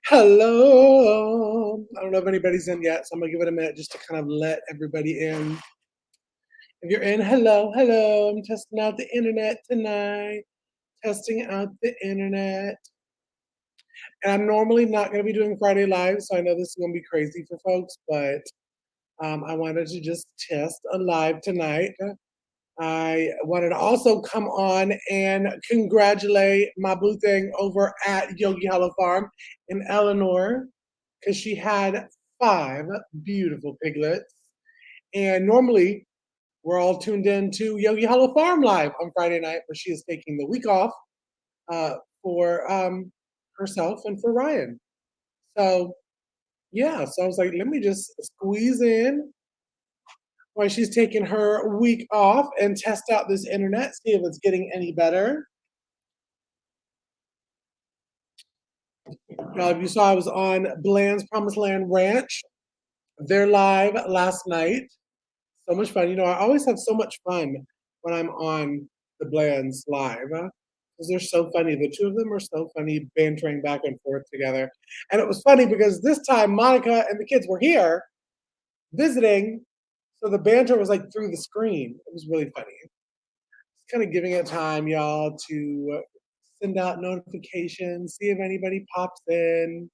Hello. I don't know if anybody's in yet, so I'm gonna give it a minute just to kind of let everybody in. If you're in, hello, hello. I'm testing out the internet tonight. Testing out the internet. And I'm normally not gonna be doing Friday Live, so I know this is gonna be crazy for folks, but I wanted to just test a live tonight. I wanted to also come on and congratulate my boo thing over at Yogi Hollow Farm in Eleanor because she had 5 beautiful piglets. And normally we're all tuned in to Yogi Hollow Farm Live on Friday night, but she is taking the week off uh, for herself and for Ryan. So, yeah, so I was like, let me just squeeze in while she's taking her week off and test out this internet, see if it's getting any better. If you saw, I was on Bland's Promised Land Ranch. They're live last night. So much fun. I always have so much fun when I'm on the Bland's live because they're so funny. The two of them are so funny, bantering back and forth together. And it was funny because this time Monica and the kids were here visiting. So the banter was like through the screen. It was really funny. Just kind of giving it time, y'all, to send out notifications, see if anybody pops in.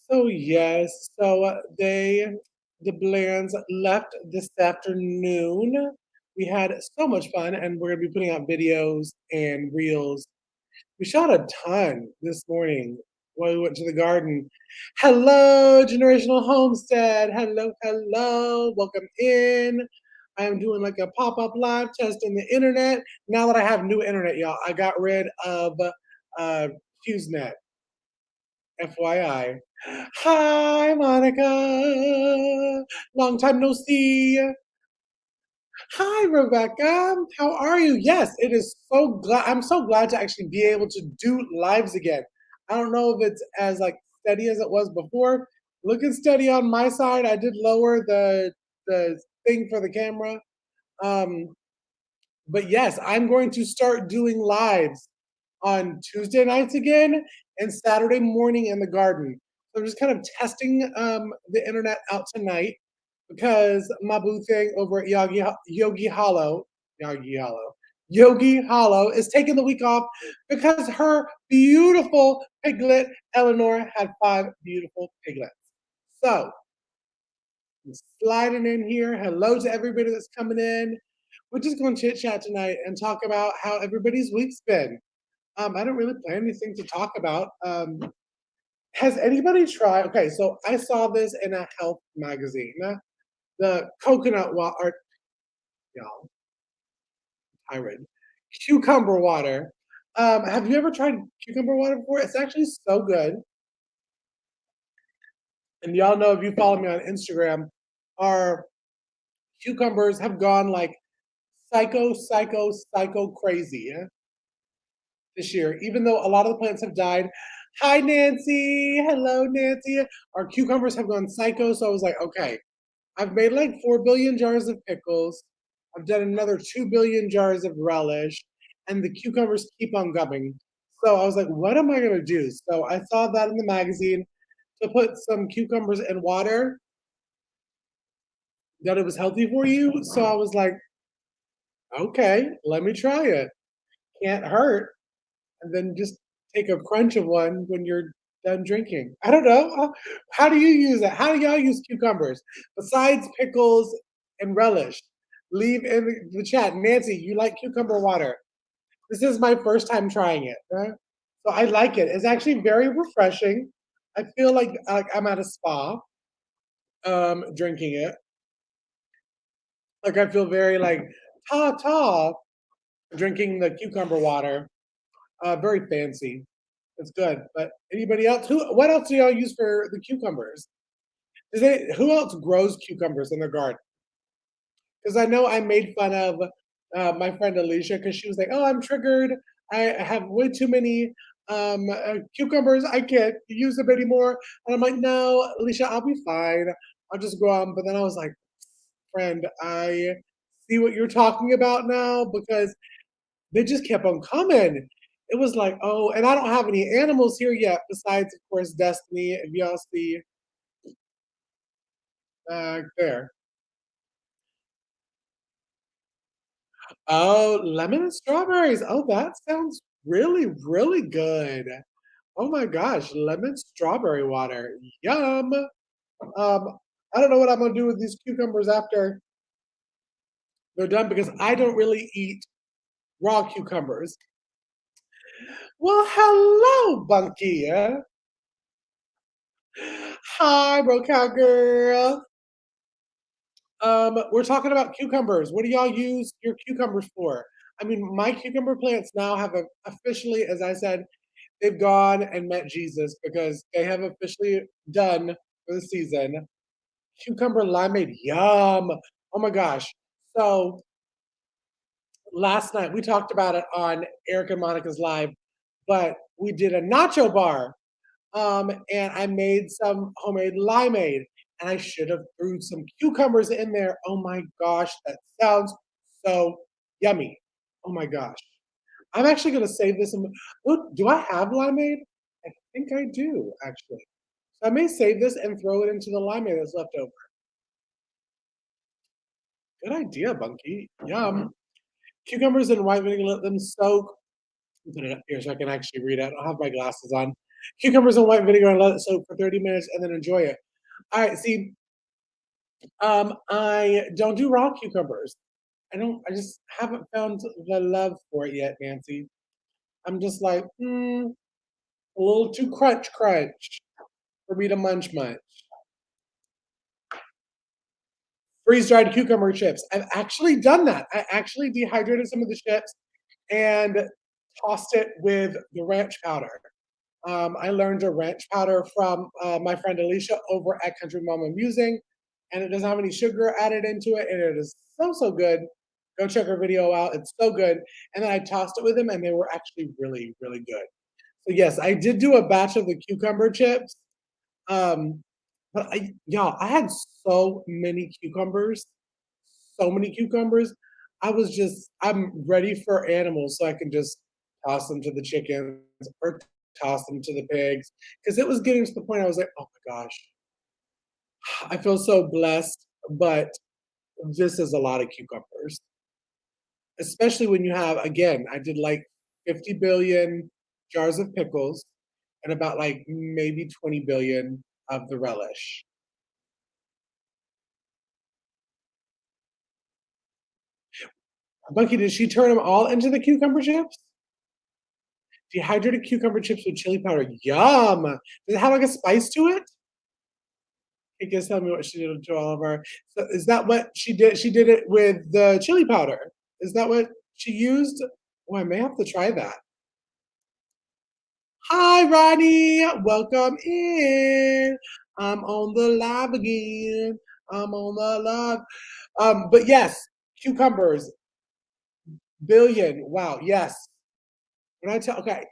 So yes, so the Blands left this afternoon. We had so much fun, and we're gonna be putting out videos and reels. We shot a ton this morning while we went to the garden. Hello, Generational Homestead. Hello, hello. Welcome in. I am doing like a pop-up live testing the internet. Now that I have new internet, y'all, I got rid of HughesNet. FYI. Hi, Monica. Long time no see. Hi, Rebecca. How are you? Yes, it is so glad. I'm so glad to actually be able to do lives again. I don't know if it's as like steady as it was before. Looking steady on my side. I did lower the thing for the camera. Um, but yes, I'm going to start doing lives on Tuesday nights again and Saturday morning in the garden. So I'm just kind of testing the internet out tonight because my boo thing over at Yogi Hollow is taking the week off because her beautiful piglet Eleanor had 5 beautiful piglets. So I'm sliding in here. Hello to everybody that's coming in. We're just going to chit chat tonight and talk about how everybody's week's been. I don't really plan anything to talk about. Has anybody tried? Okay, so I saw this in a health magazine. The coconut water, y'all, tirade. Cucumber water. Have you ever tried cucumber water before? It's actually so good. And y'all know if you follow me on Instagram, our cucumbers have gone like psycho crazy this year, even though a lot of the plants have died. Hi, Nancy. Hello, Nancy. Our cucumbers have gone psycho. So I was like, okay, I've made like 4 billion jars of pickles. I've done another 2 billion jars of relish, and the cucumbers keep on coming. So I was like, what am I going to do? So I saw that in the magazine to put some cucumbers in water, that it was healthy for you. So I was like, okay, let me try it. Can't hurt. And then just take a crunch of one when you're done drinking. I don't know. How do you use it? How do y'all use cucumbers besides pickles and relish? Leave in the chat. Nancy, you like cucumber water? This is my first time trying it. So I like it. It's actually very refreshing. I feel like I'm at a spa drinking it. Like I feel very like ta drinking the cucumber water. Very fancy. It's good. But anybody else? What else do y'all use for the cucumbers? Who else grows cucumbers in their garden? Because I know I made fun of my friend Alicia because she was like, "Oh, I'm triggered. I have way too many cucumbers. I can't use them anymore." And I'm like, "No, Alicia, I'll be fine. I'll just grow them." But then I was like, "Friend, I see what you're talking about now because they just kept on coming. It was like, oh, and I don't have any animals here yet, besides, of course, Destiny. If y'all see there. Oh, lemon and strawberries. Oh, that sounds really, really good. Oh my gosh, lemon strawberry water. Yum. I don't know what I'm gonna do with these cucumbers after they're done because I don't really eat raw cucumbers. Well, hello, Bunky. Hi, bro girl. We're talking about cucumbers. What do y'all use your cucumbers for? I mean, my cucumber plants now have officially, as I said, they've gone and met Jesus because they have officially done for the season. Cucumber limeade, yum. Oh my gosh. So last night we talked about it on Eric and Monica's live, but we did a nacho bar. And I made some homemade limeade, and I should have threw some cucumbers in there. Oh my gosh, that sounds so yummy. Oh my gosh. I'm actually gonna save this. Look, do I have limeade? I think I do, actually. So I may save this and throw it into the limeade that's left over. Good idea, Bunky. Yum. Cucumbers and white vinegar, let them soak. Put it up here so I can actually read it. I don't have my glasses on. Cucumbers and white vinegar and let it soak for 30 minutes and then enjoy it. All right, see, I don't do raw cucumbers. I just haven't found the love for it yet, Nancy. I'm just like, a little too crunch for me to munch. Freeze dried cucumber chips. I've actually done that. I actually dehydrated some of the chips and tossed it with the ranch powder. I learned a ranch powder from my friend Alicia over at Country Mama Musing, and it doesn't have any sugar added into it, and it is so, so good. Go check her video out. It's so good. And then I tossed it with them, and they were actually really, really good. So, yes, I did do a batch of the cucumber chips. Um, but y'all, I had so many cucumbers, so many cucumbers. I'm ready for animals so I can just toss them to the chickens or toss them to the pigs because it was getting to the point I was like, oh my gosh, I feel so blessed, but this is a lot of cucumbers, especially when you have, again, I did like 50 billion jars of pickles and about like maybe 20 billion of the relish. Bunky, did she turn them all into the cucumber chips? Dehydrated cucumber chips with chili powder. Yum! Does it have like a spice to it? I guess tell me what she did to all of our. So is that what she did? She did it with the chili powder. Is that what she used? Oh, I may have to try that. Hi, Ronnie. Welcome in. I'm on the live again. I'm on the live. But yes, cucumbers, billion. Wow. Yes. When I tell, okay,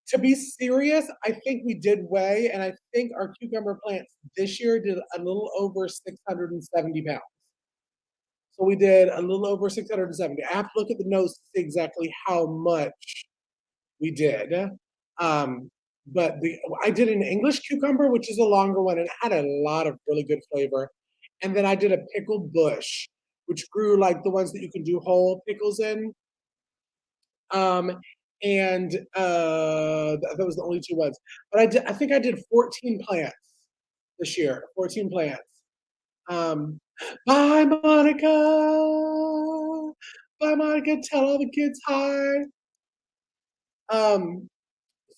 to be serious, I think we did weigh, and I think our cucumber plants this year did a little over 670 pounds. So we did a little over 670. I have to look at the notes to see exactly how much we did. Um, but I did an English cucumber, which is a longer one, and it had a lot of really good flavor. And then I did a pickle bush, which grew like the ones that you can do whole pickles in. Um, and that was the only two ones. But I think I did 14 plants this year. 14 plants. Um, bye, Monica. Bye, Monica. Tell all the kids hi. Um,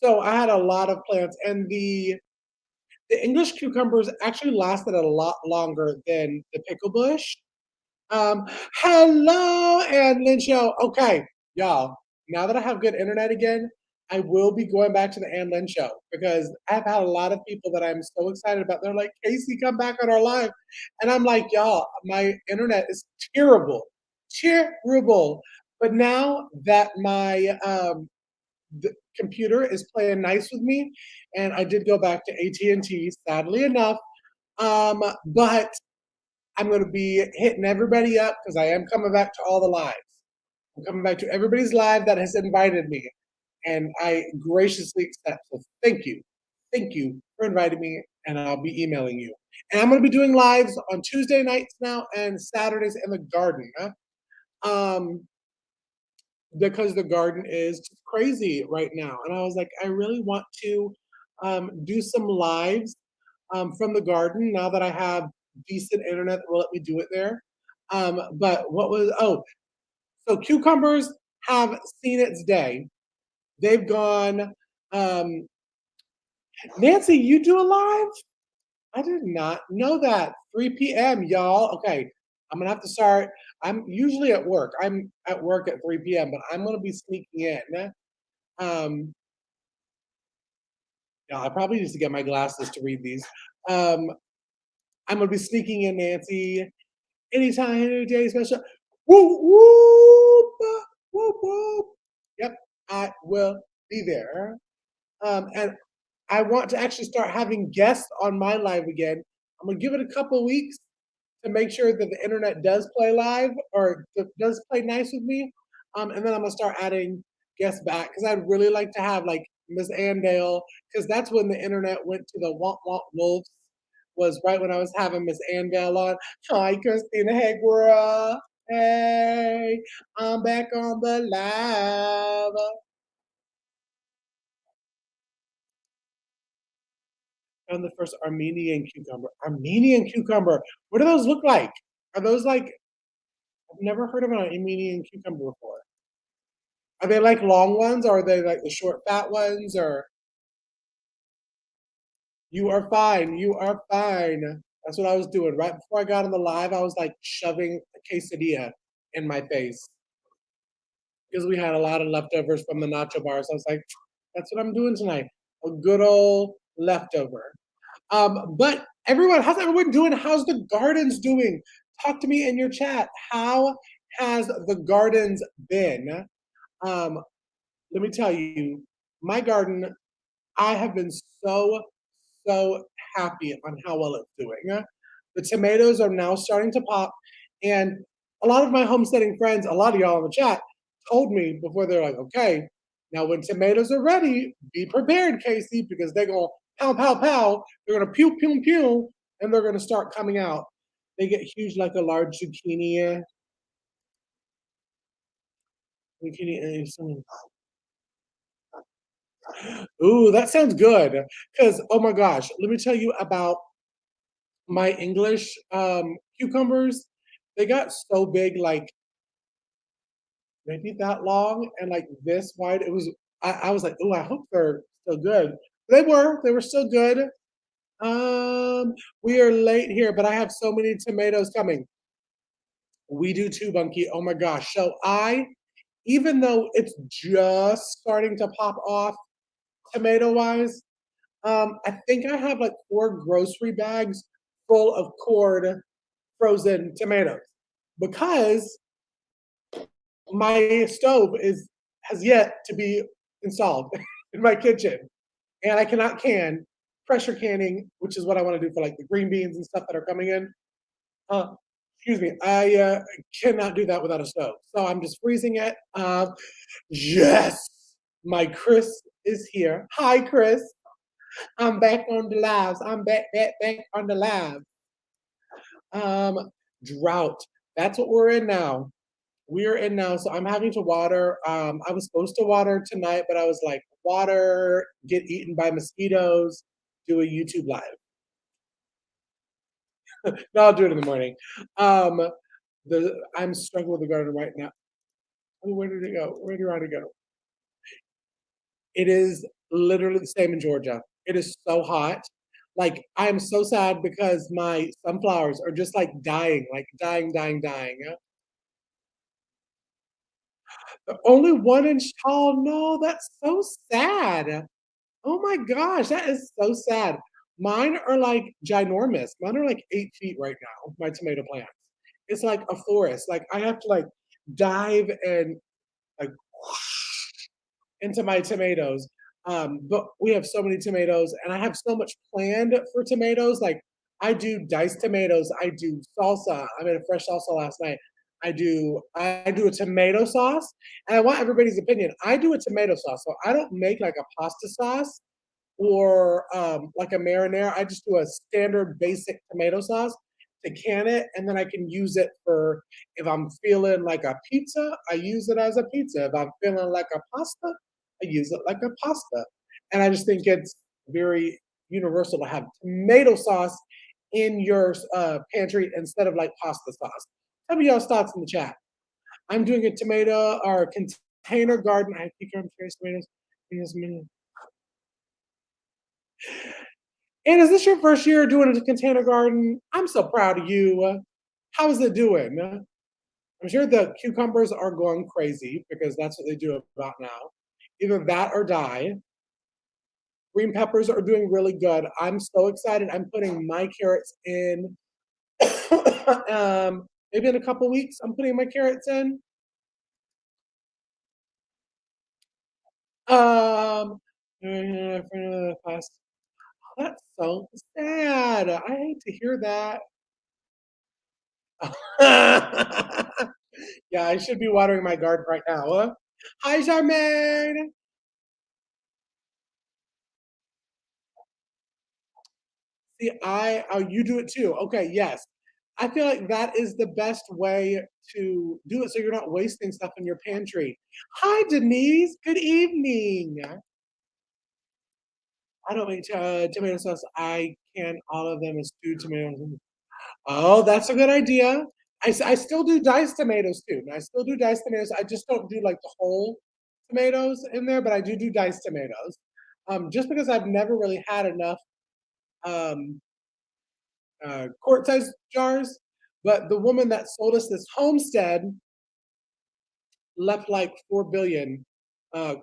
so I had a lot of plants, and the English cucumbers actually lasted a lot longer than the pickle bush. Um, hello, and Lynn Show. Okay, y'all. Now that I have good internet again, I will be going back to the Ann Lynn Show because I've had a lot of people that I'm so excited about. They're like, Casey, come back on our live. And I'm like, y'all, my internet is terrible, terrible. But now that my the computer is playing nice with me, and I did go back to AT&T, sadly enough, but I'm going to be hitting everybody up because I am coming back to all the lives. I'm coming back to everybody's live that has invited me. and I graciously accept. So thank you. Thank you for inviting me, and I'll be emailing you. And I'm going to be doing lives on Tuesday nights now and Saturdays in the garden. Um, because the garden is just crazy right now. And I was like, I really want to do some lives from the garden now that I have decent internet that will let me do it there. But what was, oh, so cucumbers have seen its day. They've gone, um, Nancy, you do a live? I did not know that. 3 p.m., y'all. Okay, I'm gonna have to start. I'm usually at work. I'm at work at 3 p.m., but I'm gonna be sneaking in. Um, yeah, I probably need to get my glasses to read these. Um, I'm gonna be sneaking in, Nancy. Anytime, any day special. Whoop whoop whoop whoop. Yep, I will be there. And I want to actually start having guests on my live again. I'm gonna give it a couple weeks to make sure that the internet does play live or does play nice with me. And then I'm gonna start adding guests back because I'd really like to have like Miss Andale because that's when the internet went to the womp womp wolves. Was right when I was having Miss Andale on. Hi, Christina. Hey, girl. Hey, I'm back on the live. Found the first Armenian cucumber. Armenian cucumber. What do those look like? Are those like I've never heard of an Armenian cucumber before. Are they like long ones or are they like the short fat ones or you are fine, you are fine. That's what I was doing. Right before I got on the live, I was like shoving a quesadilla in my face because we had a lot of leftovers from the nacho bars. I was like, that's what I'm doing tonight. A good old leftover. But everyone, how's everyone doing? How's the gardens doing? Talk to me in your chat. How has the gardens been? Um, let me tell you, my garden, I have been so happy on how well it's doing. The tomatoes are now starting to pop, and a lot of my homesteading friends, a lot of y'all in the chat, told me before they're like, okay, now when tomatoes are ready, be prepared, Casey, because they're gonna pow pow pow, they're gonna pew pew pew, and they're gonna start coming out. They get huge like a large zucchini. Zucchini. Ooh, that sounds good. Because, oh my gosh, let me tell you about my English cucumbers. They got so big, like maybe that long and like this wide. I was like, oh, I hope they're still good. They were still good. We are late here, but I have so many tomatoes coming. We do too, Bunky. Oh my gosh. So even though it's just starting to pop off tomato wise, I think I have like 4 grocery bags full of cord frozen tomatoes because my stove is has yet to be installed in my kitchen, and I cannot pressure canning, which is what I want to do for like the green beans and stuff that are coming in. Uh, excuse me, I cannot do that without a stove, so I'm just freezing it. Yes, my Chris is here. Hi, Chris. I'm back on the lives. I'm back on the live. Um, Drought. That's what we're in now. We're in now, so I'm having to water. I was supposed to water tonight, but I was like, water, get eaten by mosquitoes, do a YouTube live. No, I'll do it in the morning. Um, I'm struggling with the garden right now. Oh, where did it go? Where did it go? It is literally the same in Georgia. It is so hot. Like I am so sad because my sunflowers are just like dying. They're only 1 inch tall. No, that's so sad. Oh my gosh, that is so sad. Mine are like ginormous. Mine are like 8 feet right now, my tomato plants. It's like a forest. Like I have to like dive and like into my tomatoes. But we have so many tomatoes and I have so much planned for tomatoes. Like I do diced tomatoes, I do salsa. I made a fresh salsa last night. I do a tomato sauce, and I want everybody's opinion. I do a tomato sauce, so I don't make like a pasta sauce or like a marinara. I just do a standard basic tomato sauce to can it, and then I can use it for if I'm feeling like a pizza, I use it as a pizza. If I'm feeling like a pasta, I use it like a pasta. And I just think it's very universal to have tomato sauce in your pantry instead of like pasta sauce. Tell me y'all's thoughts in the chat. I'm doing a tomato or container garden. I think I'm curious tomatoes. And is this your first year doing a container garden? I'm so proud of you. How is it doing? I'm sure the cucumbers are going crazy because that's what they do about now. Either that or die. Green peppers are doing really good. I'm so excited. I'm putting my carrots in. Maybe in a couple weeks, I'm putting my carrots in. Um, that's so sad. I hate to hear that. Yeah, I should be watering my garden right now. Huh? Hi, Charmaine. See, you do it too. Okay, yes. I feel like that is the best way to do it so you're not wasting stuff in your pantry. Hi, Denise. Good evening. I don't make tomato sauce. I can all of them as stewed tomatoes. Oh, that's a good idea. I still do diced tomatoes too. I still do diced tomatoes. I just don't do like the whole tomatoes in there, but I do diced tomatoes. Just because I've never really had enough um, quart size jars. But the woman that sold us this homestead left like 4 billion uh,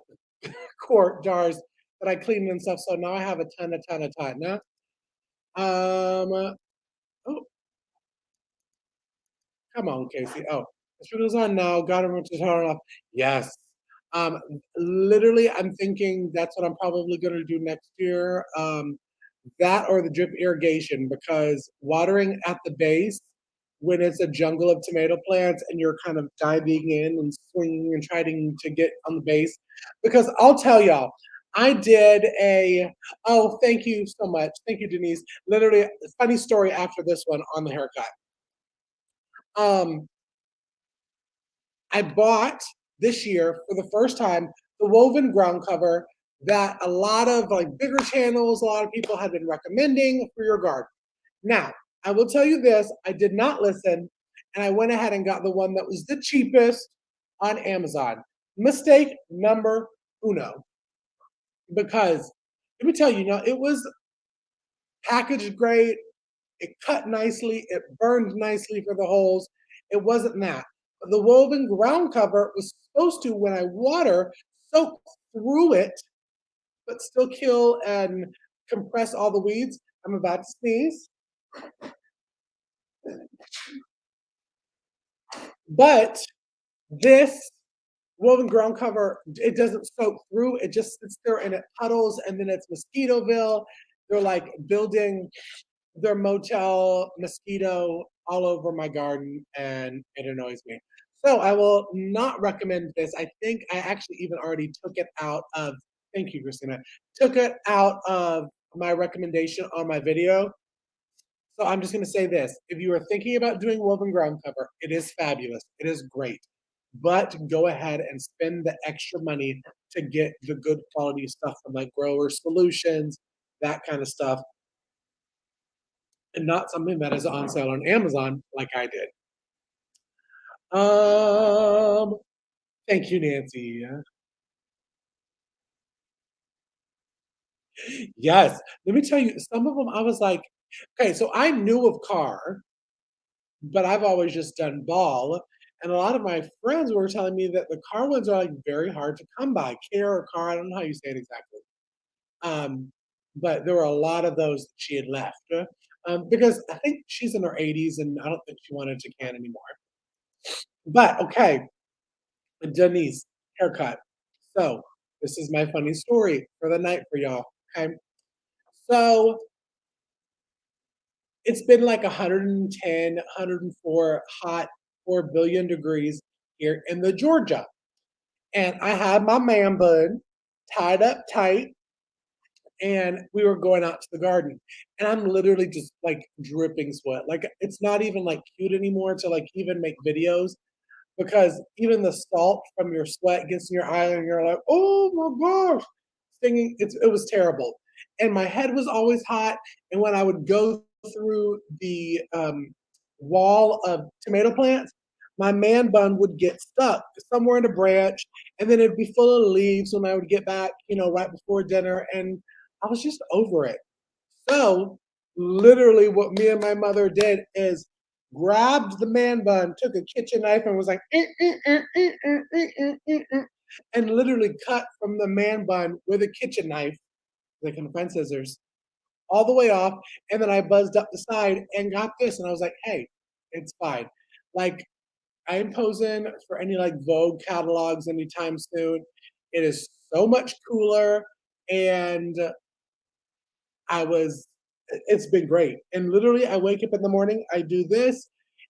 quart jars that I cleaned and stuff. So now I have a ton, a ton, a ton. Now, oh, come on, Casey. Oh, this video's on now. Got him to turn off. Yes. Um, Literally, I'm thinking that's what I'm probably going to do next year. That or the drip irrigation because watering at the base when it's a jungle of tomato plants and you're kind of diving in and swinging and trying to get on the base. Because I'll tell y'all, I did a, oh, thank you so much. Thank you, Denise. Literally, a funny story after this one on the haircut. Um, I bought this year for the first time the woven ground cover that a lot of like bigger channels, a lot of people have been recommending for your garden. Now, I will tell you this, I did not listen and I went ahead and got the one that was the cheapest on Amazon. Mistake number uno. Because let me tell you, it was packaged great, it cut nicely, it burned nicely for the holes. It wasn't that. The woven ground cover was supposed to, when I water, soak through it, but still kill and compress all the weeds. I'm about to sneeze. But this woven ground cover, it doesn't soak through. It just sits there and it puddles, and then it's Mosquitoville. They're like building their motel mosquito all over my garden, and it annoys me. So I will not recommend this. I think I actually even already took it out of. Thank you, Christina. Took it out of my recommendation on my video. So I'm just going to say this: if you are thinking about doing woven ground cover, it is fabulous. It is great, but go ahead and spend the extra money to get the good quality stuff from like Grower Solutions, that kind of stuff, and not something that is on sale on Amazon like I did. Um, Thank you, Nancy. Yes, let me tell you, some of them I was like, okay, so I knew of Carr, but I've always just done Ball. And a lot of my friends were telling me that the Carr ones are like very hard to come by. Care or Carr, I don't know how you say it exactly. Um, but there were a lot of those that she had left because I think she's in her 80s and I don't think she wanted to can anymore. But okay, Denise, haircut. So this is my funny story for the night for y'all. Okay. So it's been like 110, 104 hot 4 billion degrees here in the Georgia. And I had my man bun tied up tight, and we were going out to the garden. And I'm literally just like dripping sweat. Like it's not even like cute anymore to like even make videos because even the salt from your sweat gets in your eye and you're like, oh my gosh, stinging. It was terrible. And my head was always hot. And when I would go through the wall of tomato plants, my man bun would get stuck somewhere in a branch, and then it'd be full of leaves when I would get back, right before dinner. And I was just over it. So, literally, what me and my mother did is grabbed the man bun, took a kitchen knife, and was like, and literally cut from the man bun with a kitchen knife, they can find scissors, all the way off. And then I buzzed up the side and got this. And I was like, hey, it's fine. Like, I am posing for any like Vogue catalogs anytime soon. It is so much cooler. And it's been great. And literally, I wake up in the morning, I do this.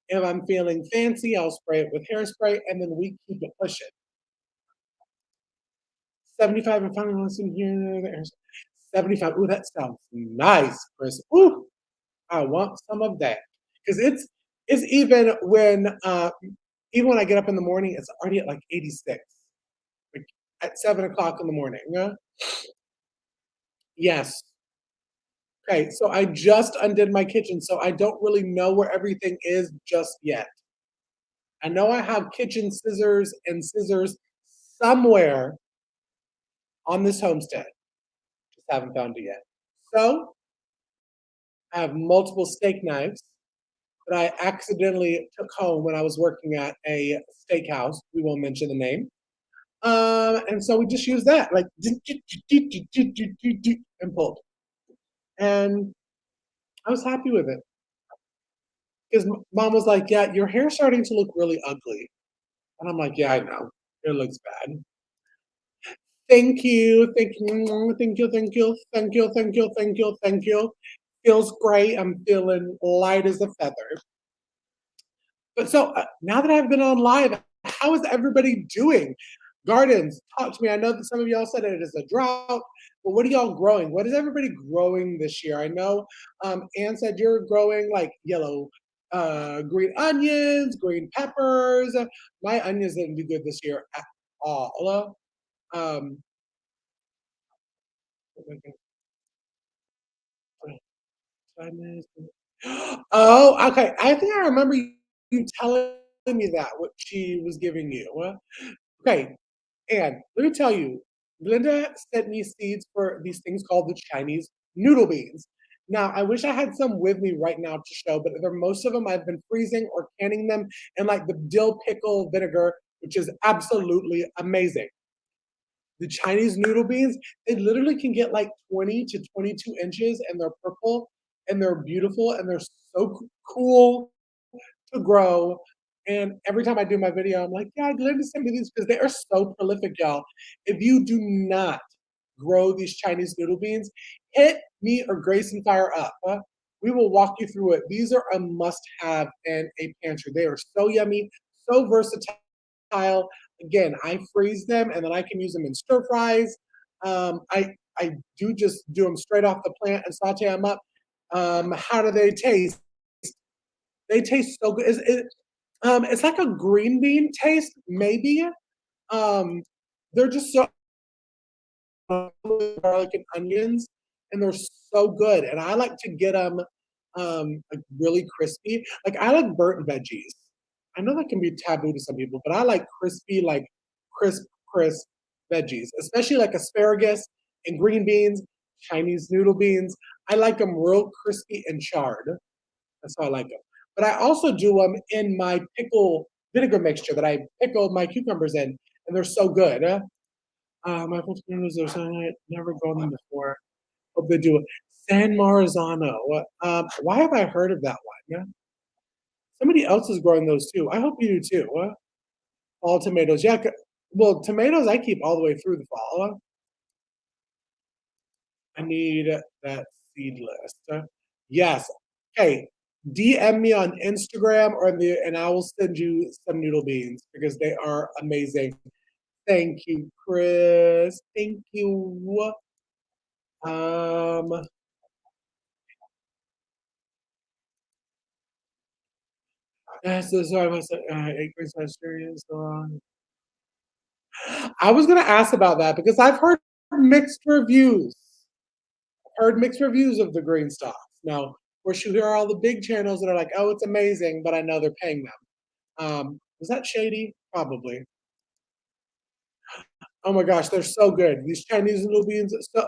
If I'm feeling fancy, I'll spray it with hairspray, and then we keep it pushing. 75 and finally listen here. 75. Ooh, that sounds nice, Chris. Ooh, I want some of that. Because it's even when I get up in the morning, it's already at like 86. Like at 7 o'clock in the morning. Yeah? Yes. Okay, so I just undid my kitchen, so I don't really know where everything is just yet. I know I have kitchen scissors and scissors somewhere on this homestead. Just haven't found it yet. So I have multiple steak knives that I accidentally took home when I was working at a steakhouse. We won't mention the name. And so we just use that, like, and pulled. And I was happy with it because mom was like, "Yeah, your hair's starting to look really ugly." And I'm like, "Yeah, I know. It looks bad." Thank you, thank you, thank you, thank you, thank you, thank you, thank you, thank you. Feels great. I'm feeling light as a feather. But so now that I've been on live, how is everybody doing? Gardens, talk to me. I know that some of y'all said it is a drought, but what are y'all growing? What is everybody growing this year? I know Anne said you're growing like yellow, green onions, green peppers. My onions didn't do good this year at all. Um, oh, okay. I think I remember you telling me that what she was giving you. Okay, and let me tell you, Linda sent me seeds for these things called the Chinese noodle beans. Now, I wish I had some with me right now to show, but for most of them, I've been freezing or canning them in like the dill pickle vinegar, which is absolutely amazing. The Chinese noodle beans, they literally can get like 20 to 22 inches and they're purple and they're beautiful and they're so cool to grow. And every time I do my video, I'm like, yeah, Glenda sent me these because they are so prolific, y'all. If you do not grow these Chinese noodle beans, hit me or Grayson Fire up. We will walk you through it. These are a must have in a pantry. They are so yummy, so versatile. Again, I freeze them and then I can use them in stir fries. I do just do them straight off the plant and saute them up. How do they taste? They taste so good. It's like a green bean taste, maybe. Um, they're just so garlic and onions, and they're so good. And I like to get them like really crispy. Like I like burnt veggies. I know that can be taboo to some people, but I like crispy, like crisp veggies, especially like asparagus and green beans, Chinese noodle beans. I like them real crispy and charred. That's how I like them. But I also do them in my pickle vinegar mixture that I pickle my cucumbers in, and they're so good. My cucumbers are so good. Never grown them before. Hope they do. San Marzano. Why have I heard of that one? Yeah. Somebody else is growing those too. I hope you do too. Fall tomatoes. Yeah. Well, tomatoes I keep all the way through the fall. I need that seed list. Yes. Okay. DM me on Instagram and I will send you some noodle beans because they are amazing. Thank you, Chris. Thank you. Um, so sorry, my son, eight grade experience. I was gonna ask about that because I've heard mixed reviews. Heard mixed reviews of the green stocks. Now, of course, you hear all the big channels that are like, "Oh, it's amazing," but I know they're paying them. Was that shady? Probably. Oh my gosh, they're so good. These Chinese noodle beans. So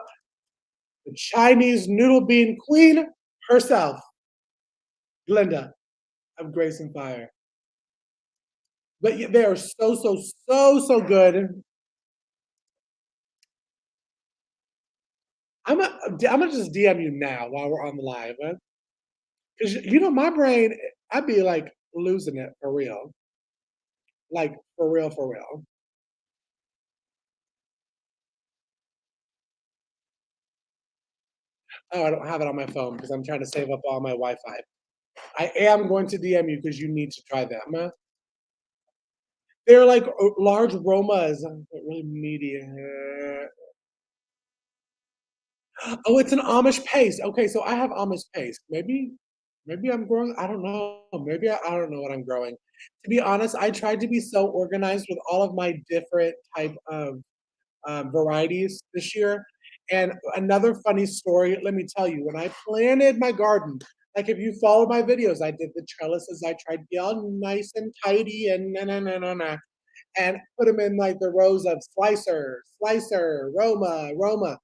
the Chinese noodle bean queen herself, Glinda of Grace and Fire. But they are so good. I'm gonna just DM you now while we're on the live, because you know my brain, I'd be like losing it for real, like for real, for real. Oh, I don't have it on my phone because I'm trying to save up all my Wi-Fi. I am going to DM you because you need to try them. They're like large Romas, but really meaty. Oh, it's an Amish paste. Okay, so I have Amish paste. Maybe I'm growing. I don't know. I don't know what I'm growing. To be honest, I tried to be so organized with all of my different type of varieties this year. And another funny story, let me tell you, when I planted my garden, like if you follow my videos, I did the trellises. I tried to be all nice and tidy and and put them in like the rows of slicer, Roma,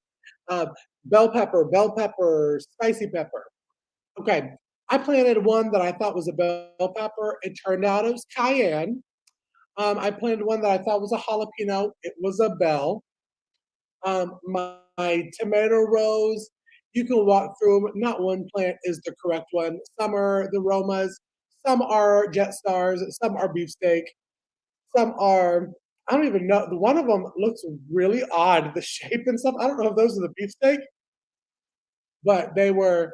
uh, bell pepper, spicy pepper. Okay, I planted one that I thought was a bell pepper. It turned out it was cayenne. I planted one that I thought was a jalapeno. It was a bell. My tomato rows, you can walk through them. Not one plant is the correct one. Some are the Romas, some are Jet Stars, some are beefsteak, some are, I don't even know. The one of them looks really odd, the shape and stuff. I don't know if those are the beefsteak, but they were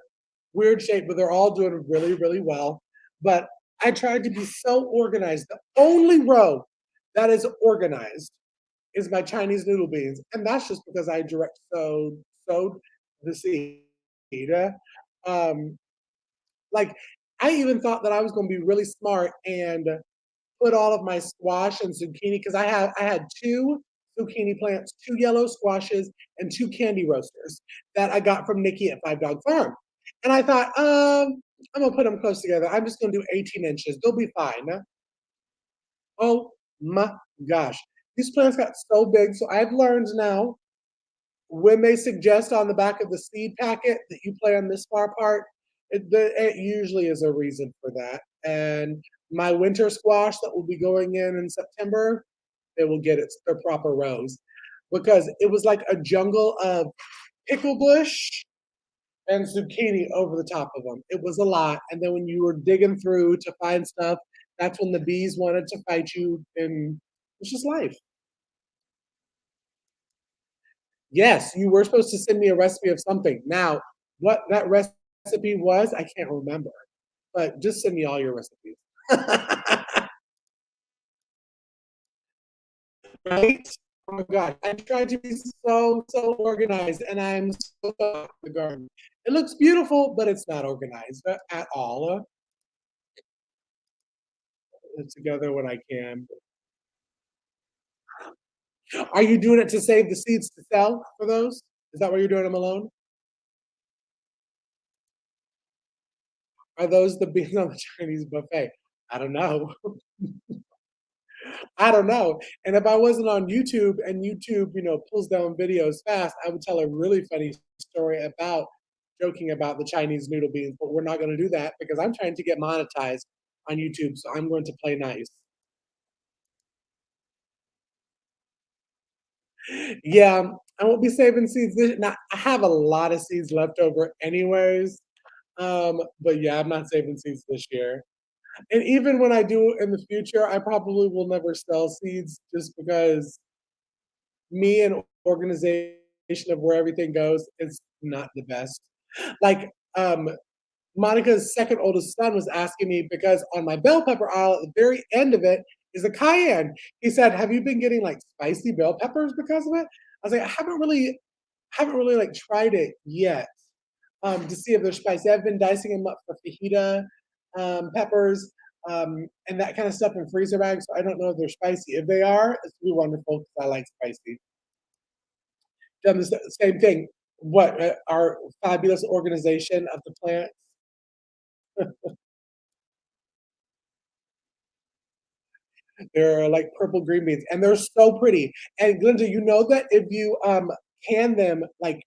weird shape, but they're all doing really, really well. But I tried to be so organized. The only row that is organized is my Chinese noodle beans, and that's just because I direct sowed the seed. Um, like I even thought that I was going to be really smart and put all of my squash and zucchini because I had two zucchini plants, two yellow squashes, and two candy roasters that I got from Nikki at Five Dog Farm. And I thought, I'm gonna put them close together. I'm just gonna do 18 inches. They'll be fine. Oh my gosh. These plants got so big. So I've learned now when they suggest on the back of the seed packet that you plant this far apart, it usually is a reason for that. And my winter squash that will be going in September, it will get its proper rows because it was like a jungle of pickle bush and zucchini over the top of them. It was a lot. And then when you were digging through to find stuff, that's when the bees wanted to fight you. And it's just life. Yes, you were supposed to send me a recipe of something. Now, what that recipe was, I can't remember. But just send me all your recipes. Right? Oh my god, I'm trying to be so organized, and I'm so the garden. It looks beautiful, but it's not organized at all. Together when I can. Are you doing it to save the seeds to sell for those? Is that why you're doing them alone? Are those the beans on the Chinese buffet? I don't know. I don't know. And if I wasn't on YouTube and YouTube, pulls down videos fast, I would tell a really funny story about joking about the Chinese noodle beans, but we're not going to do that because I'm trying to get monetized on YouTube. So I'm going to play nice. Yeah, I won't be saving seeds this now. I have a lot of seeds left over anyways. But yeah, I'm not saving seeds this year. And even when I do in the future, I probably will never sell seeds just because me and organization of where everything goes is not the best. Like, Monica's second oldest son was asking me because on my bell pepper aisle at the very end of it is a cayenne. He said, "Have you been getting like spicy bell peppers because of it?" I was like, "I haven't really like tried it yet to see if they're spicy. I've been dicing them up for fajita peppers and that kind of stuff in freezer bags. So I don't know if they're spicy. If they are, it's gonna be wonderful because I like spicy. Done the same thing. What our fabulous organization of the plants? They're like purple green beans, and they're so pretty. And Glinda, you know that if you can them like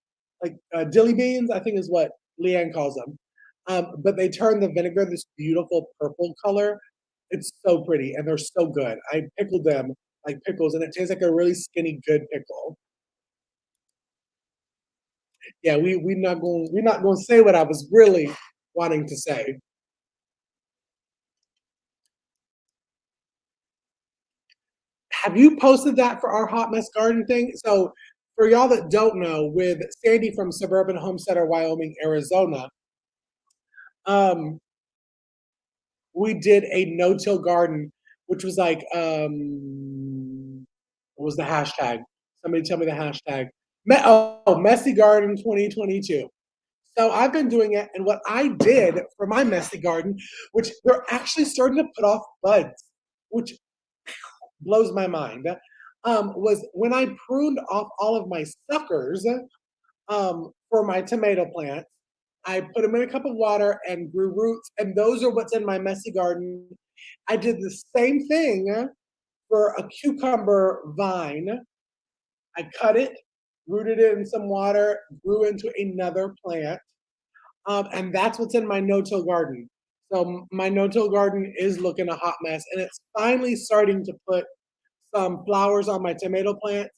dilly beans, I think is what Leanne calls them. But they turn the vinegar this beautiful purple color. It's so pretty, and they're so good. I pickled them like pickles, and it tastes like a really skinny, good pickle. Yeah, we're not going to say what I was really wanting to say. Have you posted that for our hot mess garden thing? So for y'all that don't know, with Sandy from Suburban Homesteader, Wyoming, Arizona, um, we did a no-till garden, which was like what was the hashtag? Somebody tell me the hashtag. Messy Garden 2022. So I've been doing it, and what I did for my messy garden, which they're actually starting to put off buds, which blows my mind, was when I pruned off all of my suckers for my tomato plants. I put them in a cup of water and grew roots, and those are what's in my messy garden. I did the same thing for a cucumber vine. I cut it, rooted it in some water, grew into another plant, and that's what's in my no-till garden. So my no-till garden is looking a hot mess, and it's finally starting to put some flowers on my tomato plants.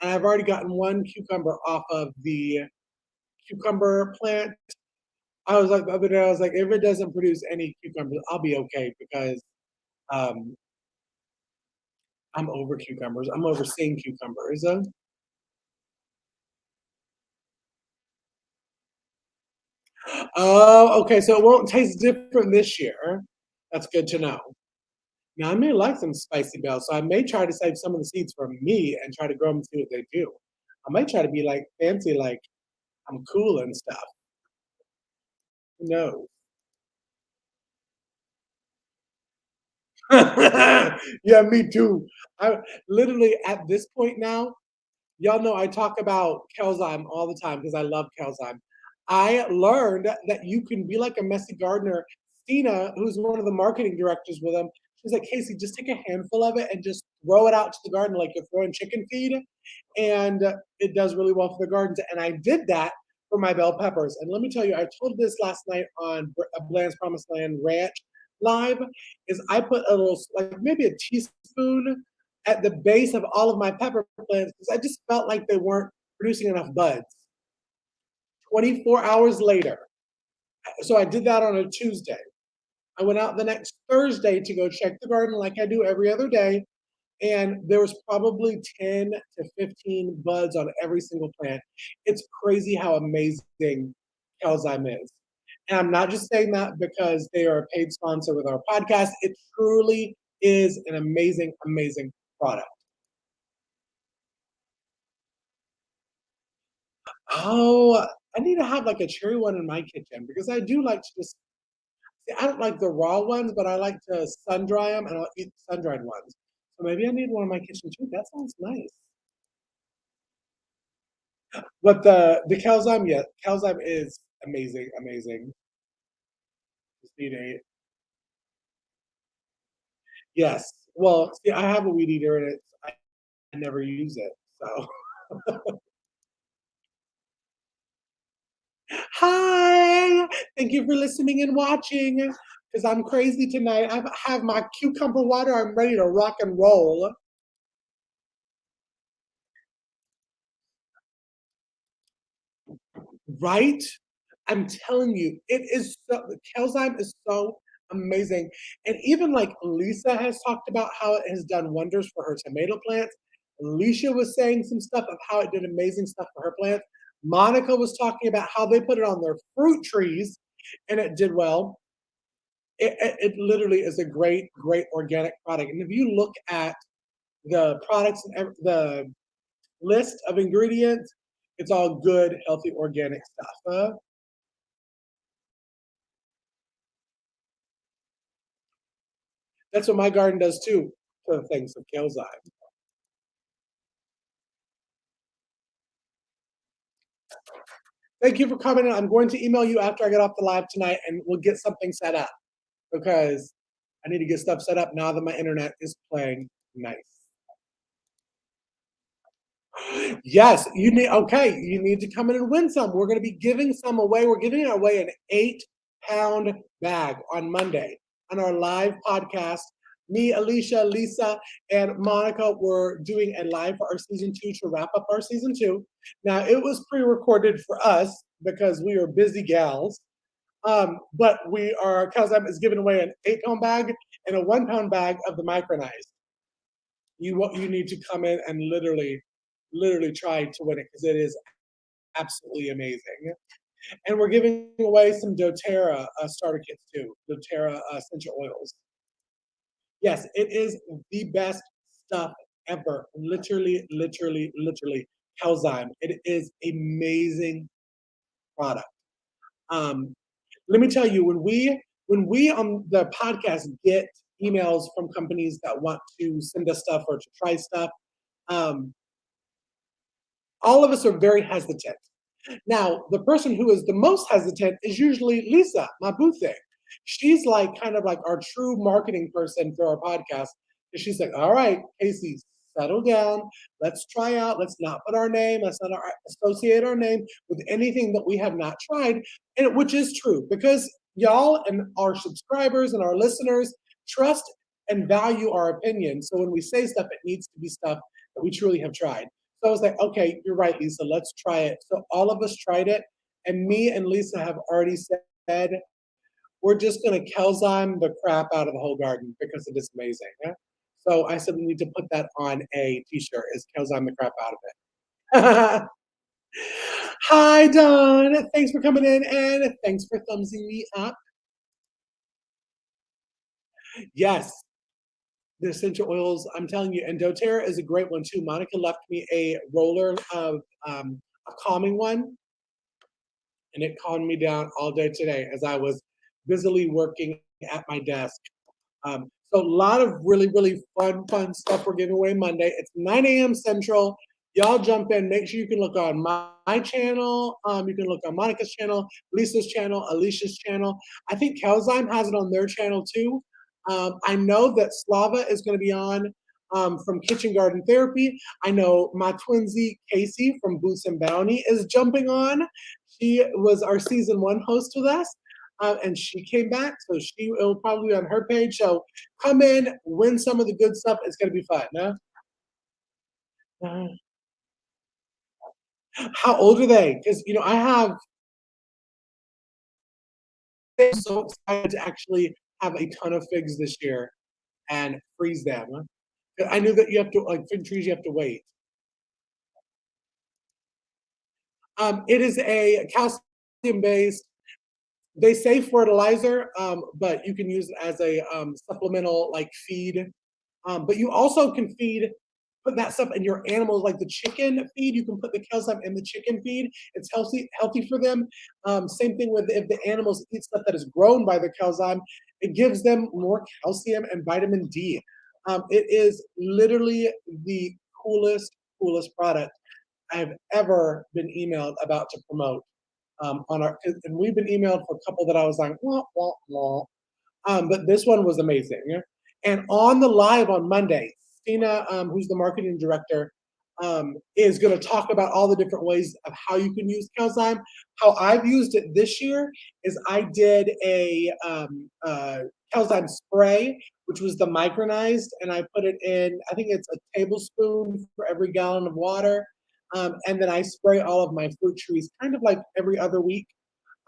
And I've already gotten one cucumber off of the cucumber plant. I was like the other day, I was like, if it doesn't produce any cucumbers, I'll be okay because um, I'm over cucumbers. I'm over seeing cucumbers. Oh, okay. So it won't taste different this year. That's good to know. Now I may like some spicy bells, so I may try to save some of the seeds for me and try to grow them and see what they do. I might try to be like fancy, like I'm cool and stuff. Who knows? Yeah, me too. I literally at this point now, y'all know I talk about Kelzyme all the time because I love Kelzyme. I learned that you can be like a messy gardener. Stina, who's one of the marketing directors with them, she's like, Casey, just take a handful of it and just throw it out to the garden like you're throwing chicken feed. And it does really well for the gardens. And I did that for my bell peppers. And let me tell you, I told this last night on Bland's Promised Land Ranch live, is I put a little, like maybe a teaspoon at the base of all of my pepper plants because I just felt like they weren't producing enough buds. 24 hours later. So I did that on a Tuesday. I went out the next Thursday to go check the garden like I do every other day. And there was probably 10 to 15 buds on every single plant. It's crazy how amazing Kelzyme is. And I'm not just saying that because they are a paid sponsor with our podcast. It truly is an amazing, amazing product. Oh, I need to have like a cherry one in my kitchen because I do like to just, I don't like the raw ones, but I like to sun dry them and I'll eat sun dried ones. So maybe I need one in my kitchen too. That sounds nice. But the Calzyme, yeah, Calzyme is amazing, amazing. Just need a yes. Well, see, I have a weed eater and I never use it. So hi, thank you for listening and watching. Because I'm crazy tonight. I have my cucumber water. I'm ready to rock and roll. Right? I'm telling you, it is so Kelzyme is so amazing. And even like Lisa has talked about how it has done wonders for her tomato plants. Alicia was saying some stuff of how it did amazing stuff for her plants. Monica was talking about how they put it on their fruit trees. and it did well. It literally is a great, great organic product. And if you look at the products and the list of ingredients, it's all good, healthy, organic stuff. That's what my garden does too. For the things of Kale's. Thank you for coming in. I'm going to email you after I get off the live tonight, and we'll get something set up because I need to get stuff set up now that my internet is playing nice. Yes, you need okay, you need to come in and win some. We're gonna be giving some away. We're giving away an 8-pound bag on Monday on our live podcast. Me, Alicia, Lisa, and Monica were doing a live for our season 2 to wrap up our season 2. Now it was pre-recorded for us because we are busy gals. But we are Calzam is giving away an 8-pound bag and a 1-pound bag of the micronized. You need to come in and literally try to win it because it is absolutely amazing. And we're giving away some doTERRA starter kits too, doTERRA essential oils. Yes, it is the best stuff ever. Literally, Calzyme. It is amazing product. Um, Let me tell you, when we on the podcast get emails from companies that want to send us stuff or to try stuff, um, all of us are very hesitant. Now, the person who is the most hesitant is usually Lisa, my boo thing. She's like kind of like our true marketing person for our podcast. And she's like, all right, Casey, settle down. Let's try out. Let's not put our name, let's not associate our name with anything that we have not tried. And which is true because y'all and our subscribers and our listeners trust and value our opinion. So when we say stuff, it needs to be stuff that we truly have tried. So I was like, okay, you're right, Lisa, let's try it. So all of us tried it, and me and Lisa have already said we're just gonna Kelzyme the crap out of the whole garden because it is amazing. Yeah? So I said we need to put that on a t-shirt is Kelzyme the crap out of it. Hi Don, thanks for coming in and thanks for thumbsing me up. Yes, the essential oils, I'm telling you, and doTERRA is a great one too. Monica left me a roller of a calming one, and it calmed me down all day today as I was busily working at my desk. So a lot of really fun stuff we're giving away Monday. It's 9 a.m. Central. Y'all jump in. Make sure you can look on my channel. You can look on Monica's channel, Lisa's channel, Alicia's channel. I think Calzyme has it on their channel too. I know that Slava is going to be on from Kitchen Garden Therapy. I know my twinsy Casey from Boots and Bounty is jumping on. She was our season 1 host with us. And she came back, so it'll probably be on her page. So come in, win some of the good stuff. It's gonna be fun. No? Uh, how old are they? Because I have I'm so excited to actually have a ton of figs this year and freeze them. I knew that you have to like fig trees. You have to wait. It is a calcium based. They say fertilizer, but you can use it as a supplemental like feed. But you also can put that stuff in your animals, like the chicken feed. You can put the calcium in the chicken feed. It's healthy for them. Same thing with if the animals eat stuff that is grown by the calcium, it gives them more calcium and vitamin D. It is literally the coolest product I've ever been emailed about to promote on and we've been emailed for a couple that I was like, wah, wah, wah. But this one was amazing. And on the live on Monday, Stina, who's the marketing director, is going to talk about all the different ways of how you can use Calzyme. How I've used it this year is I did a Calzyme spray, which was the micronized, and I put it in, I think it's a tablespoon for every gallon of water. And then I spray all of my fruit trees kind of like every other week.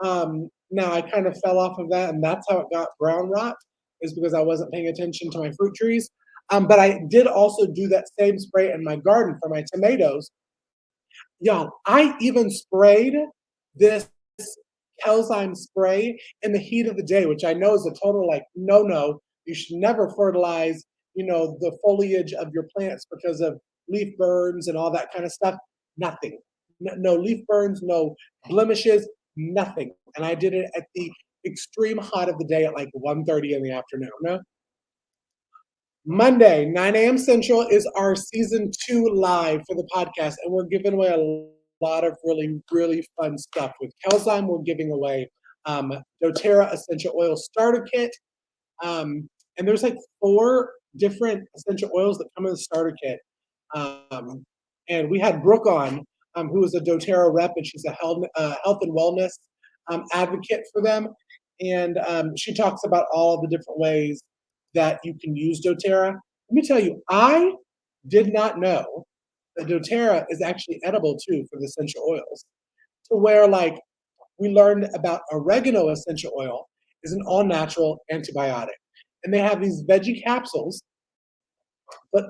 Now I kind of fell off of that, and that's how it got brown rot, is because I wasn't paying attention to my fruit trees. But I did also do that same spray in my garden for my tomatoes. Y'all, I even sprayed this Kelzyme spray in the heat of the day, which I know is a total like no no. You should never fertilize, the foliage of your plants because of leaf burns and all that kind of stuff. Nothing. No leaf burns, no blemishes, nothing. And I did it at the extreme hot of the day at like 1:30 in the afternoon. Monday, 9 a.m. Central is our season 2 live for the podcast, and we're giving away a lot of really, really fun stuff. With Kelzyme, we're giving away doTERRA Essential Oil Starter Kit. And there's like 4 different essential oils that come in the starter kit. Um, and we had Brooke on, who is a doTERRA rep, and she's a health and wellness advocate for them. And she talks about all the different ways that you can use doTERRA. Let me tell you, I did not know that doTERRA is actually edible too for the essential oils. To where like we learned about oregano essential oil is an all natural antibiotic. And they have these veggie capsules, but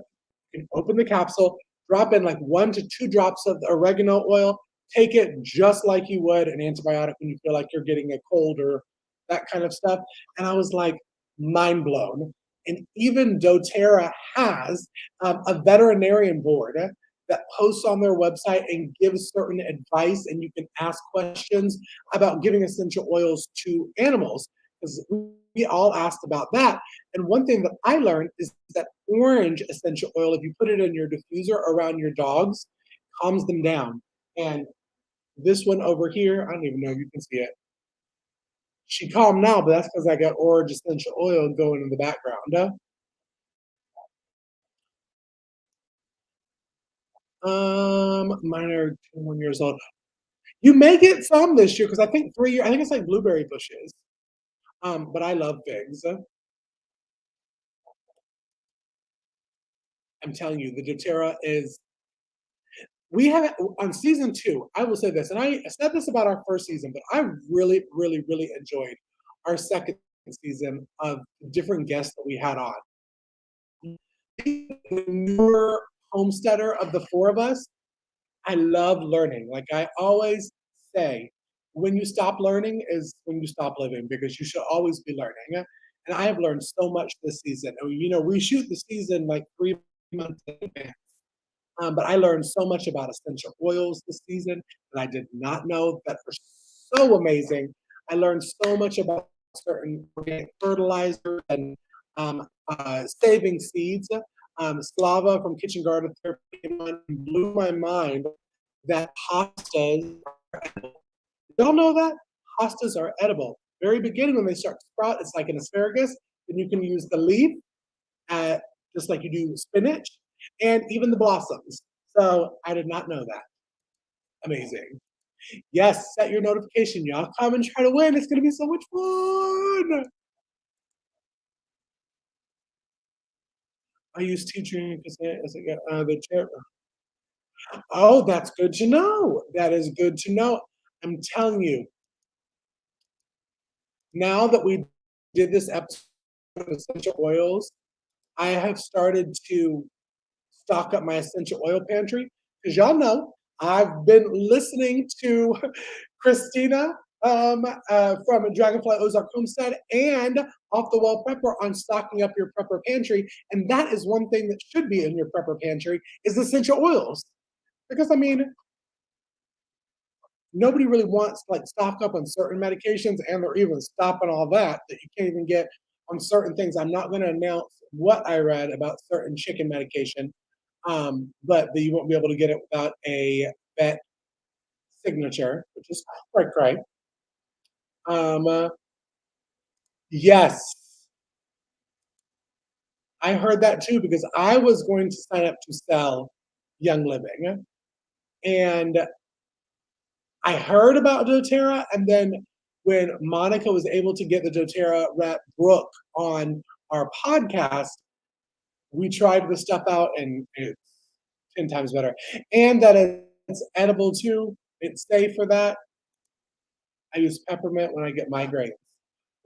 you can open the capsule, drop in like 1 to 2 drops of the oregano oil, take it just like you would an antibiotic when you feel like you're getting a cold or that kind of stuff. And I was like, mind blown. And even doTERRA has a veterinarian board that posts on their website and gives certain advice, and you can ask questions about giving essential oils to animals because we all asked about that. And one thing that I learned is that orange essential oil, if you put it in your diffuser around your dogs, calms them down. And this one over here, I don't even know if you can see it. She calm now, but that's because I got orange essential oil going in the background. Mine are 21 years old. You may get some this year because I think 3 years. I think it's like blueberry bushes. But I love figs. I'm telling you, the doTERRA is. We have on season 2. I will say this, and I said this about our first season, but I really, really, really enjoyed our second season of different guests that we had on. The newer homesteader of the 4 of us, I love learning. Like I always say, when you stop learning is when you stop living because you should always be learning. And I have learned so much this season. And, we shoot the season like 3 months in advance. But I learned so much about essential oils this season that I did not know that are so amazing. I learned so much about certain organic fertilizers and saving seeds. Slava from Kitchen Garden Therapy blew my mind that hostas are edible. Y'all know that? Hostas are edible. Very beginning when they start to sprout, it's like an asparagus. Then you can use the leaf, uh, just like you do spinach, and even the blossoms. So I did not know that. Amazing. Yes, set your notification. Y'all come and try to win. It's going to be so much fun. I use teaching as the chair. Oh, that's good to know. That is good to know. I'm telling you, now that we did this episode of essential oils, I have started to stock up my essential oil pantry because y'all know I've been listening to Christina from Dragonfly Ozark Homestead and Off the Wall Prepper on stocking up your prepper pantry, and that is one thing that should be in your prepper pantry is essential oils because I mean nobody really wants to like stock up on certain medications and they're even stopping all that you can't even get on certain things. I'm not going to announce what I read about certain chicken medication, but that you won't be able to get it without a vet signature, which is quite great. Um, yes, I heard that too because I was going to sign up to sell Young Living, and I heard about doTERRA, and then when Monica was able to get the doTERRA rep Brooke on our podcast, we tried the stuff out, and it's 10 times better. And that it's edible too. It's safe for that. I use peppermint when I get migraines.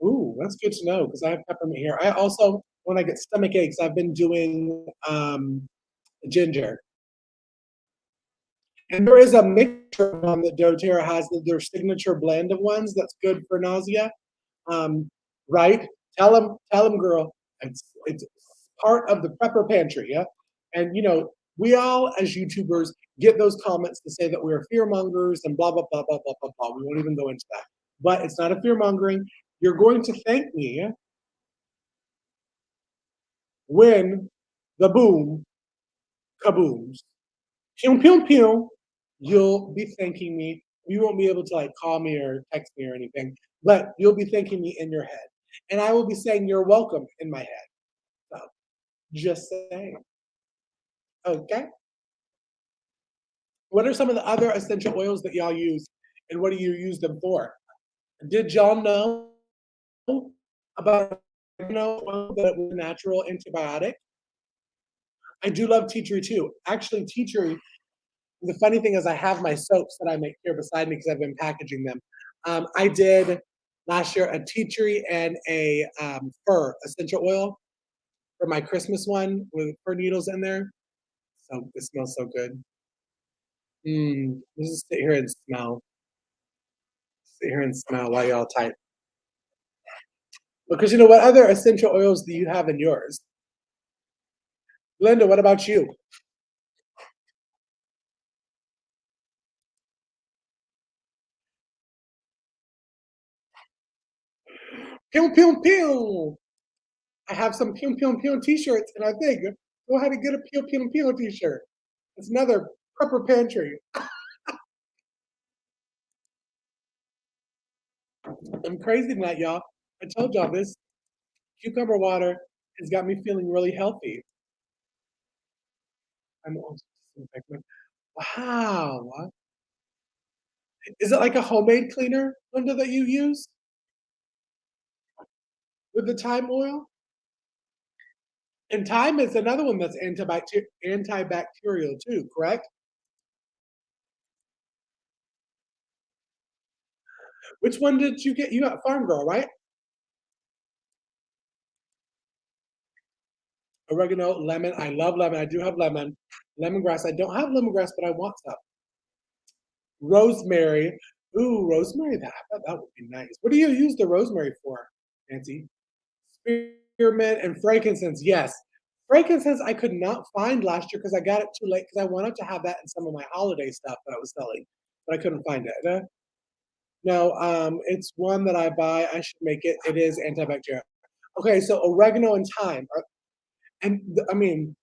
Ooh, that's good to know because I have peppermint here. I also, when I get stomach aches, I've been doing ginger. And there is a mixture one that doTERRA has, their signature blend of ones that's good for nausea. Um, right? Tell them, girl. It's part of the prepper pantry, yeah. And we all as YouTubers get those comments to say that we're fear mongers and blah blah blah blah blah blah blah. We won't even go into that. But it's not a fear mongering. You're going to thank me when the boom kabooms. Pew pew pew. You'll be thanking me. You won't be able to like call me or text me or anything, but you'll be thanking me in your head. And I will be saying you're welcome in my head. So just saying. Okay. What are some of the other essential oils that y'all use and what do you use them for? Did y'all know about oil that it was a natural antibiotic? I do love tea tree too. Actually, tea tree, the funny thing is I have my soaps that I make here beside me because I've been packaging them. I did last year a tea tree and a fir essential oil for my Christmas one with fir needles in there. So it smells so good. Let's just sit here and smell. Sit here and smell while y'all type. Because what other essential oils do you have in yours? Linda, what about you? Pew pew pew. I have some pew pew pew t-shirts, and I think go ahead and get a pew pew pew t-shirt. It's another prepper pantry. I'm crazy tonight, y'all. I told y'all this cucumber water has got me feeling really healthy. I'm also disinfectant. Wow. Is it like a homemade cleaner, Linda, that you use with the thyme oil? And thyme is another one that's antibacterial too, correct? Which one did you get? You got Farm Girl, right? Oregano, lemon. I love lemon. I do have lemon. Lemongrass. I don't have lemongrass, but I want some. Rosemary. Ooh, rosemary. That would be nice. What do you use the rosemary for, Nancy? Spearmint and frankincense. Yes. Frankincense I could not find last year because I got it too late because I wanted to have that in some of my holiday stuff that I was selling, but I couldn't find it. No, it's one that I buy. I should make it. It is antibacterial. Okay, so oregano and thyme. I mean,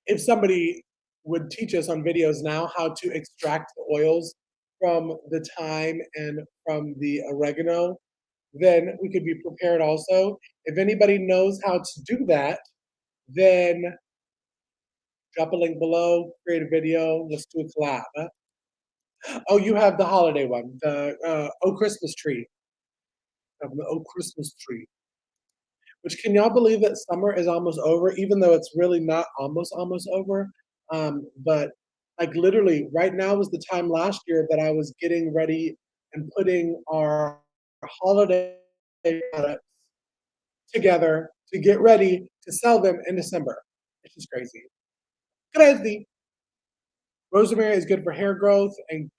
if somebody would teach us on videos now how to extract the oils from the thyme and from the oregano, then we could be prepared also. If anybody knows how to do that, then drop a link below, create a video, let's do a collab. Huh? Oh, you have the holiday one, the Oh Christmas Tree. The Oh Christmas Tree. Which can y'all believe that summer is almost over, even though it's really not almost over. But like literally right now was the time last year that I was getting ready and putting our holiday products together to get ready to sell them in December. It's just crazy. Crazy. Rosemary is good for hair growth and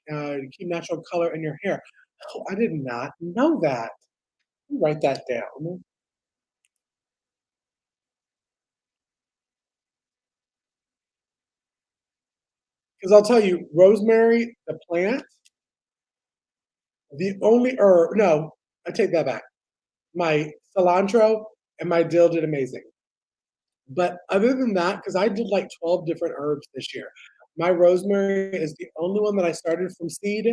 keep natural color in your hair. Oh, I did not know that. Write that down. Because I'll tell you, rosemary, the plant, the only herb, no, I take that back. My cilantro and my dill did amazing. But other than that, because I did like 12 different herbs this year, my rosemary is the only one that I started from seed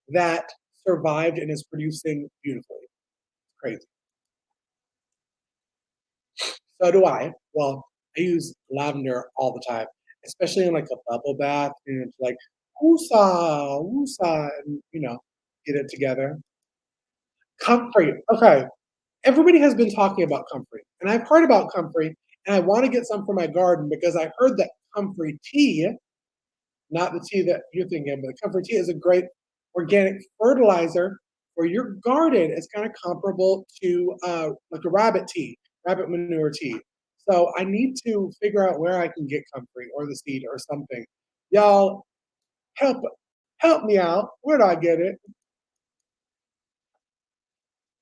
that survived and is producing beautifully. Crazy. So do I. Well, I use lavender all the time, especially in like a bubble bath, and it's like woosah, woosah, and get it together. Comfrey. Okay. Everybody has been talking about comfrey, and I've heard about comfrey, and I want to get some for my garden because I heard that comfrey tea, not the tea that you're thinking of, but comfrey tea is a great organic fertilizer for your garden. It's kind of comparable to like a rabbit tea, rabbit manure tea. So I need to figure out where I can get comfrey or the seed or something. Y'all, help help me out. Where do I get it?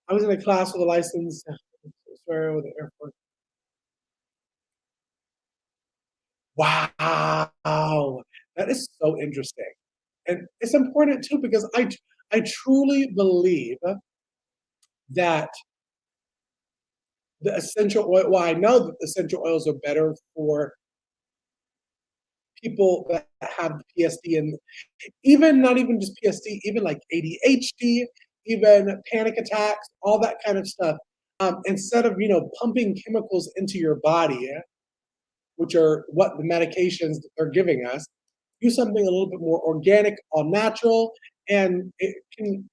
I was in a class with a licensed swear with the Air Force. Wow, that is so interesting, and it's important too because I truly believe that the essential oil. Well, I know that the essential oils are better for people that have PSD and even not even just PSD, even like ADHD, even panic attacks, all that kind of stuff. Instead of pumping chemicals into your body, which are what the medications that they're giving us, use something a little bit more organic, all natural, and it can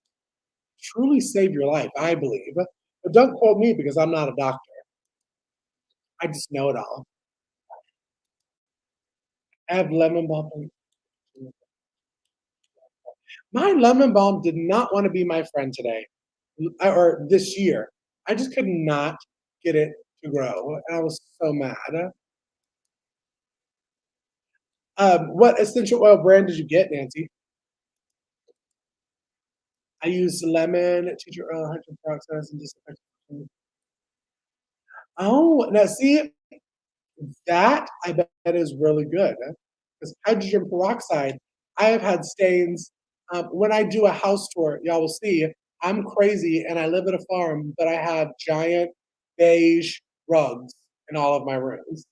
truly save your life, I believe. But don't quote me because I'm not a doctor. I just know it all. I have lemon balm. My lemon balm did not want to be my friend today or this year. I just could not get it to grow. And I was so mad. What essential oil brand did you get, Nancy? I use lemon, tea tree oil, hydrogen peroxide, and disinfectant. Oh, now see, that I bet is really good. Because hydrogen peroxide, I have had stains. When I do a house tour, y'all will see I'm crazy and I live at a farm, but I have giant beige rugs in all of my rooms.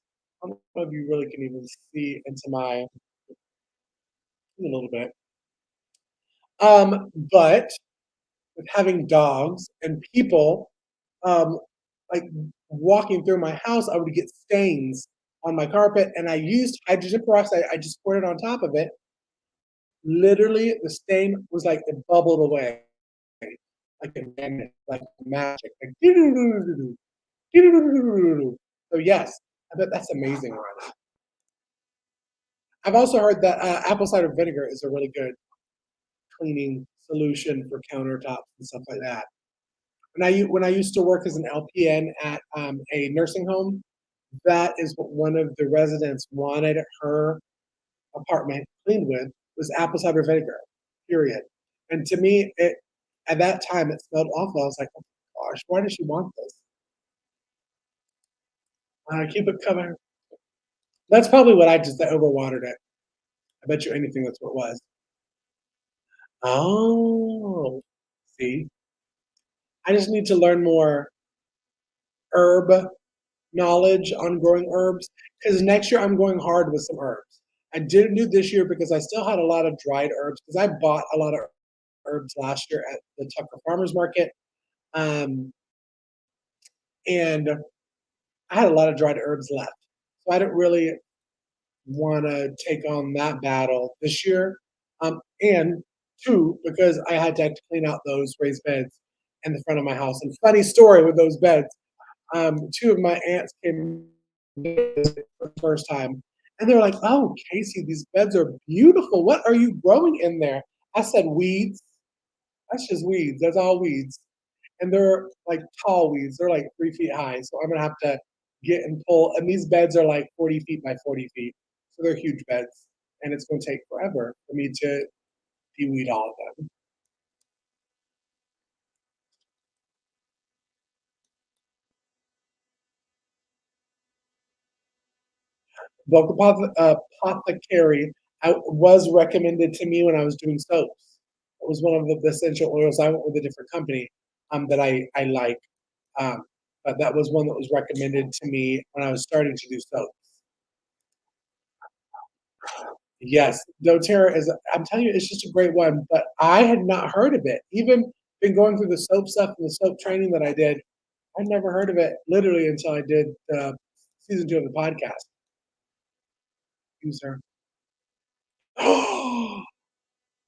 I don't know if you really can even see into my a little bit. But with having dogs and people um, like walking through my house, I would get stains on my carpet, and I used hydrogen peroxide. I just poured it on top of it. Literally, the stain was like it bubbled away, like a magnet, like magic. Like, doo-doo-doo-doo-doo, doo-doo-doo-doo-doo-doo. So yes, I bet that's amazing, Ron. I've also heard that apple cider vinegar is a really good cleaning solution for countertops and stuff like that. When I used to work as an LPN at a nursing home, that is what one of the residents wanted her apartment cleaned with was apple cider vinegar. Period. And to me, it at that time it smelled awful. I was like, oh my gosh, why does she want this? Keep it coming. That's probably what I just overwatered it. I bet you anything that's what it was. Oh, see, I just need to learn more herb knowledge on growing herbs because next year I'm going hard with some herbs. I didn't do this year because I still had a lot of dried herbs because I bought a lot of herbs last year at the Tucker Farmers Market. Um, and I had a lot of dried herbs left. So I didn't really want to take on that battle this year. And two, because I had to clean out those raised beds in the front of my house. And funny story with those beds, two of my aunts came for the first time, and they were like, "Oh, Casey, these beds are beautiful. What are you growing in there?" I said, "Weeds. That's just weeds. That's all weeds." And they're like tall weeds. They're like 3 feet high. So I'm gonna have to get and pull. And these beds are like 40 feet by 40 feet. So they're huge beds. And it's gonna take forever for me to de-weed all of them. Book Apothecary was recommended to me when I was doing soaps. It was one of the essential oils. I went with a different company that I like. Um, but that was one that was recommended to me when I was starting to do soaps. Yes, doTERRA is I'm telling you, it's just a great one, but I had not heard of it. Even been going through the soap stuff and the soap training that I did, I'd never heard of it literally until I did season 2 of the podcast. User.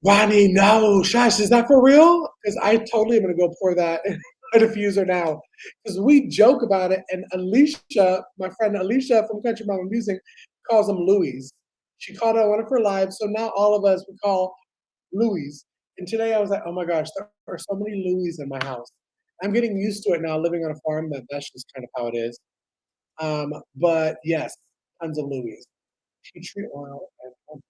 Ronnie, no, shush, is that for real? Because I totally am gonna go pour that in a diffuser now. Because we joke about it, and Alicia, my friend Alicia from Country Mama Music, calls them Louis. She called out one of her lives, so now all of us we call Louis. And today I was like, oh my gosh, there are so many Louis in my house. I'm getting used to it now, living on a farm. That's just kind of how it is. But yes, tons of Louis. Tea tree oil and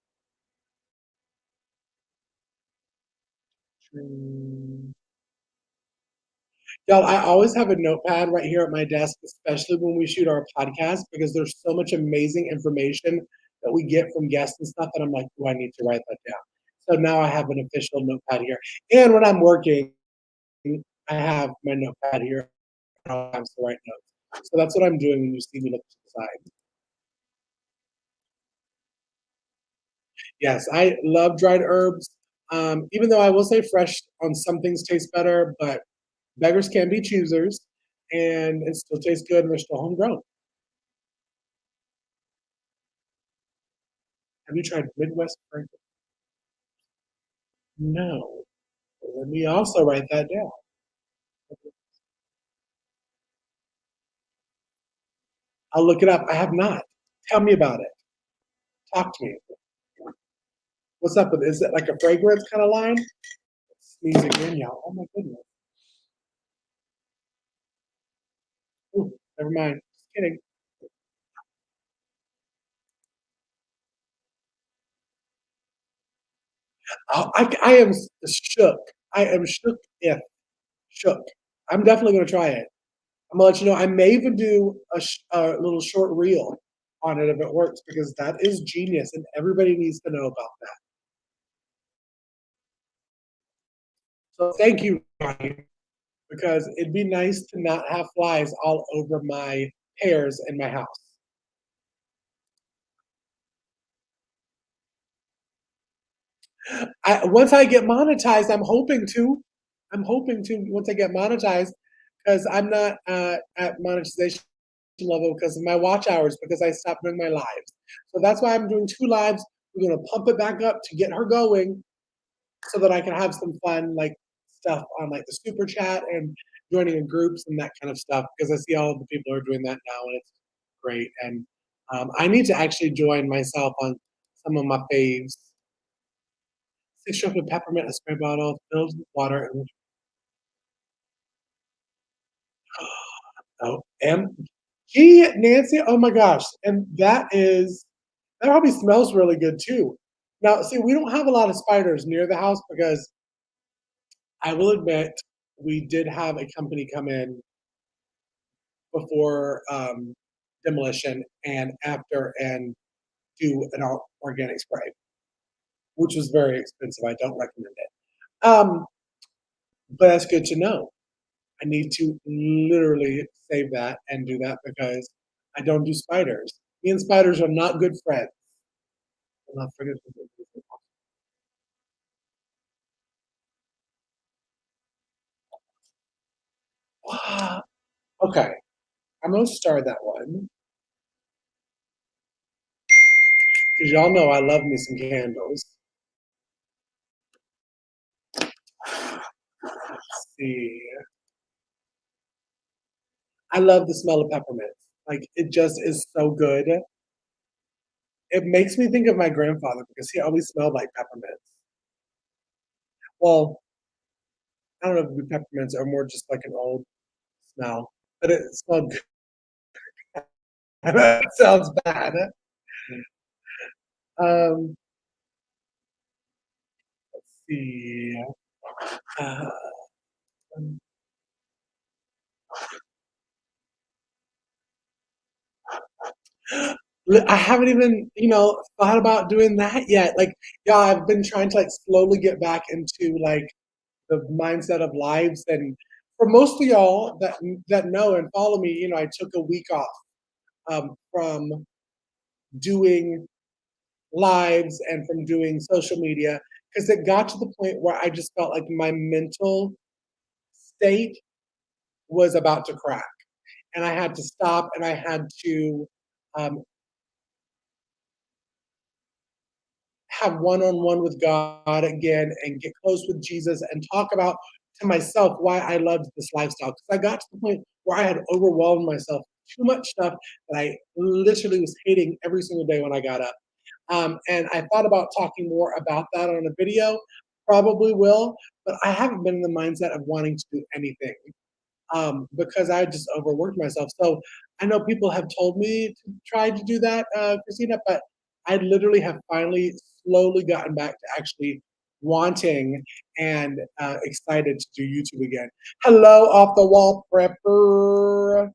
Mm. Y'all, I always have a notepad right here at my desk, especially when we shoot our podcast, because there's so much amazing information that we get from guests and stuff, and I'm like, "Do I need to write that down?" So now I have an official notepad here, and when I'm working, I have my notepad here at all times to write notes. So that's what I'm doing when you see me look to the side. Yes, I love dried herbs, even though I will say fresh on some things taste better, but beggars can be choosers, and it still tastes good, and they're still homegrown. Have you tried Midwest Franken? No. Let me also write that down. I'll look it up. I have not. Tell me about it. Talk to me. What's up with it? Is it like a fragrance kind of line? Sneeze again, y'all. Oh my goodness. Ooh, never mind. Just kidding. Oh, I am shook. I am shook if shook. I'm definitely gonna try it. I'm gonna let you know. I may even do a little short reel on it if it works because that is genius and everybody needs to know about that. So thank you, Ronnie, because it'd be nice to not have flies all over my pears in my house. Once I get monetized, I'm hoping to once I get monetized, because I'm not at monetization level because of my watch hours because I stopped doing my lives. So that's why I'm doing two lives. We're gonna pump it back up to get her going so that I can have some fun like stuff on like the super chat and joining in groups and that kind of stuff because I see all of the people are doing that now and it's great. And I need to actually join myself on some of my faves. 6 drops of peppermint, a spray bottle filled with water, and oh, gee, Nancy, oh my gosh, and that probably smells really good too. Now, see, we don't have a lot of spiders near the house because I will admit we did have a company come in before demolition and after and do an organic spray, which was very expensive. I don't recommend it. But that's good to know. I need to literally save that and do that because I don't do spiders. Me and spiders are not good friends. I'm not friends with them. Okay, I'm gonna start that one because y'all know I love me some candles. Let's see. I love the smell of peppermint. Like it just is so good. It makes me think of my grandfather because he always smelled like peppermints. Well, I don't know if it would be peppermints or more just like an old smell, but it smelled good. That sounds bad. Um, let's see. Uh, I haven't even, thought about doing that yet. Like, yeah, I've been trying to like slowly get back into like the mindset of lives. And for most of y'all that know and follow me, I took a week off from doing lives and from doing social media because it got to the point where I just felt like my mental state was about to crack, and I had to stop and I had to um, have one-on-one with God again and get close with Jesus and talk about to myself why I loved this lifestyle. Because I got to the point where I had overwhelmed myself too much stuff that I literally was hating every single day when I got up. And I thought about talking more about that on a video. Probably will, but I haven't been in the mindset of wanting to do anything because I just overworked myself. So I know people have told me to try to do that, Christina, but I literally have finally slowly gotten back to actually wanting and excited to do YouTube again. Hello, off the wall prepper.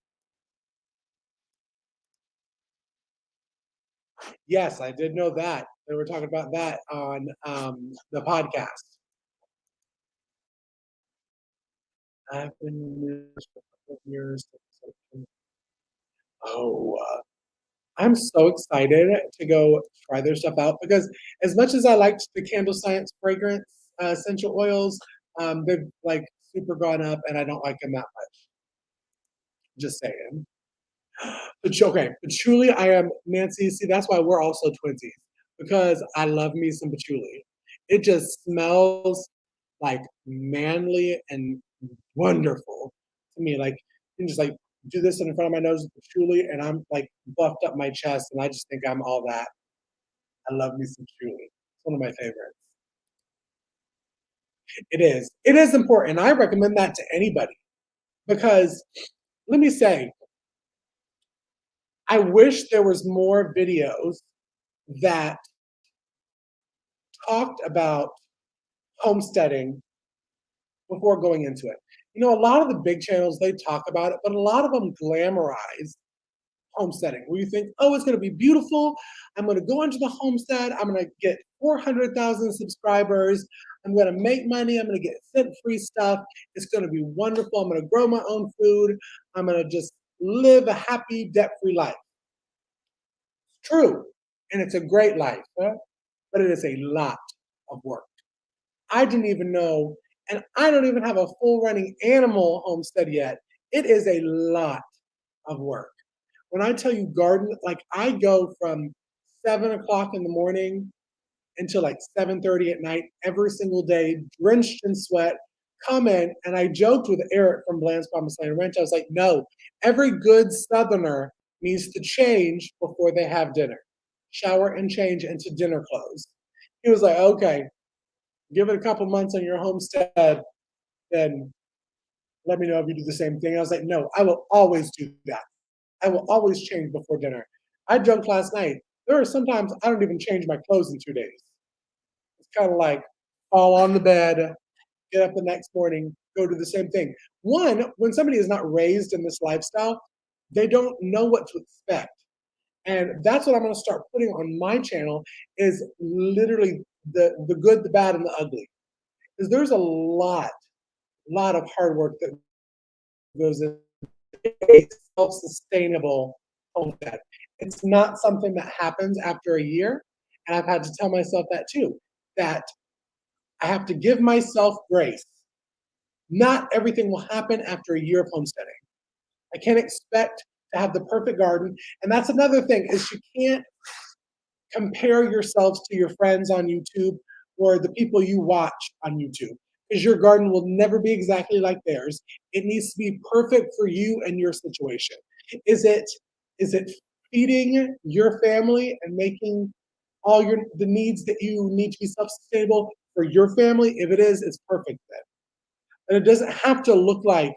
Yes, I did know that. They were talking about that on the podcast. I've been in this for a couple of years. Oh, I'm so excited to go try their stuff out because as much as I liked the Candle Science fragrance essential oils, they've like super gone up, and I don't like them that much. Just saying. Okay, patchouli. I am Nancy. See, that's why we're also twinsies because I love me some patchouli. It just smells like manly and wonderful to me. Like you can just like do this in front of my nose with patchouli, and I'm like buffed up my chest, and I just think I'm all that. I love me some patchouli. It's one of my favorites. It is. It is important. I recommend that to anybody because let me say, I wish there was more videos that talked about homesteading before going into it. You know, a lot of the big channels, they talk about it, but a lot of them glamorize homesteading where you think, oh, it's going to be beautiful. I'm going to go into the homestead. I'm going to get 400,000 subscribers. I'm going to make money. I'm going to get scent free stuff. It's going to be wonderful. I'm going to grow my own food. I'm going to just live a happy, debt free life. It's true. And it's a great life, huh? But it is a lot of work. I didn't even know, and I don't even have a full running animal homestead yet. It is a lot of work. When I tell you garden, like I go from 7 o'clock in the morning until like 7:30 at night every single day, drenched in sweat, come in. And I joked with Eric from Bland's Promised Land Ranch. I was like, no, every good Southerner needs to change before they have dinner. Shower and change into dinner clothes. He was like, okay, give it a couple months on your homestead, then let me know if you do the same thing. I was like, no, I will always do that. I will always change before dinner. I joked last night. There are sometimes I don't even change my clothes in 2 days. It's kind of like fall on the bed, get up the next morning, go do the same thing. One, when somebody is not raised in this lifestyle, they don't know what to expect. And that's what I'm going to start putting on my channel is literally the good, the bad, and the ugly. Because there's lot of hard work that goes into a self-sustainable homestead. It's not something that happens after a year. And I've had to tell myself that too, that I have to give myself grace. Not everything will happen after a year of homesteading. I can't expect to have the perfect garden. And that's another thing is you can't compare yourselves to your friends on YouTube or the people you watch on YouTube because your garden will never be exactly like theirs. It needs to be perfect for you and your situation. Is it is it feeding your family and making all the needs that you need to be self-sustainable for your family? If it is, it's perfect then. And it doesn't have to look like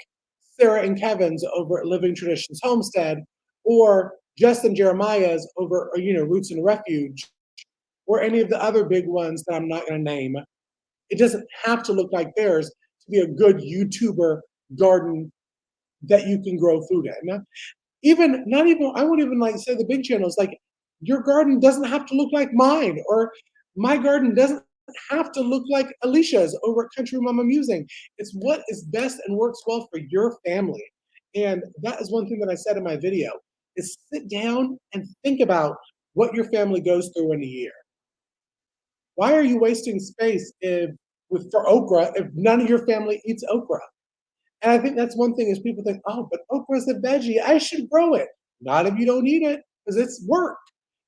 Sarah and Kevin's over at Living Traditions Homestead or Justin Jeremiah's over, Roots and Refuge or any of the other big ones that I'm not going to name. It doesn't have to look like theirs to be a good YouTuber garden that you can grow food in. Even not even I wouldn't even like say the big channels like your garden doesn't have to look like mine or my garden doesn't have to look like Alicia's over at Country Mama Musing. It's what is best and works well for your family. And that is one thing that I said in my video is sit down and think about what your family goes through in a year. Why are you wasting space if with for okra if none of your family eats okra? And I think that's one thing is people think, oh, but okra is a veggie. I should grow it. Not if you don't eat it, because it's work.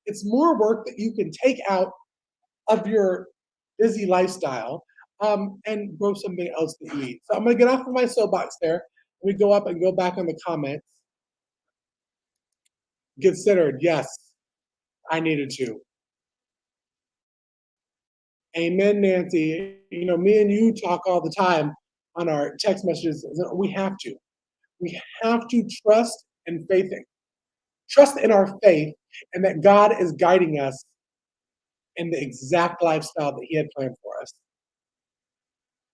It's more work that you can take out of your busy lifestyle and grow something else that you eat. So I'm going to get off of my soapbox there. We go up and go back on the comments. Considered, yes, I needed to. Amen, Nancy. You know, me and you talk all the time on our text messages. We have to. We have to trust and trust in our faith and that God is guiding us in the exact lifestyle that He had planned for us.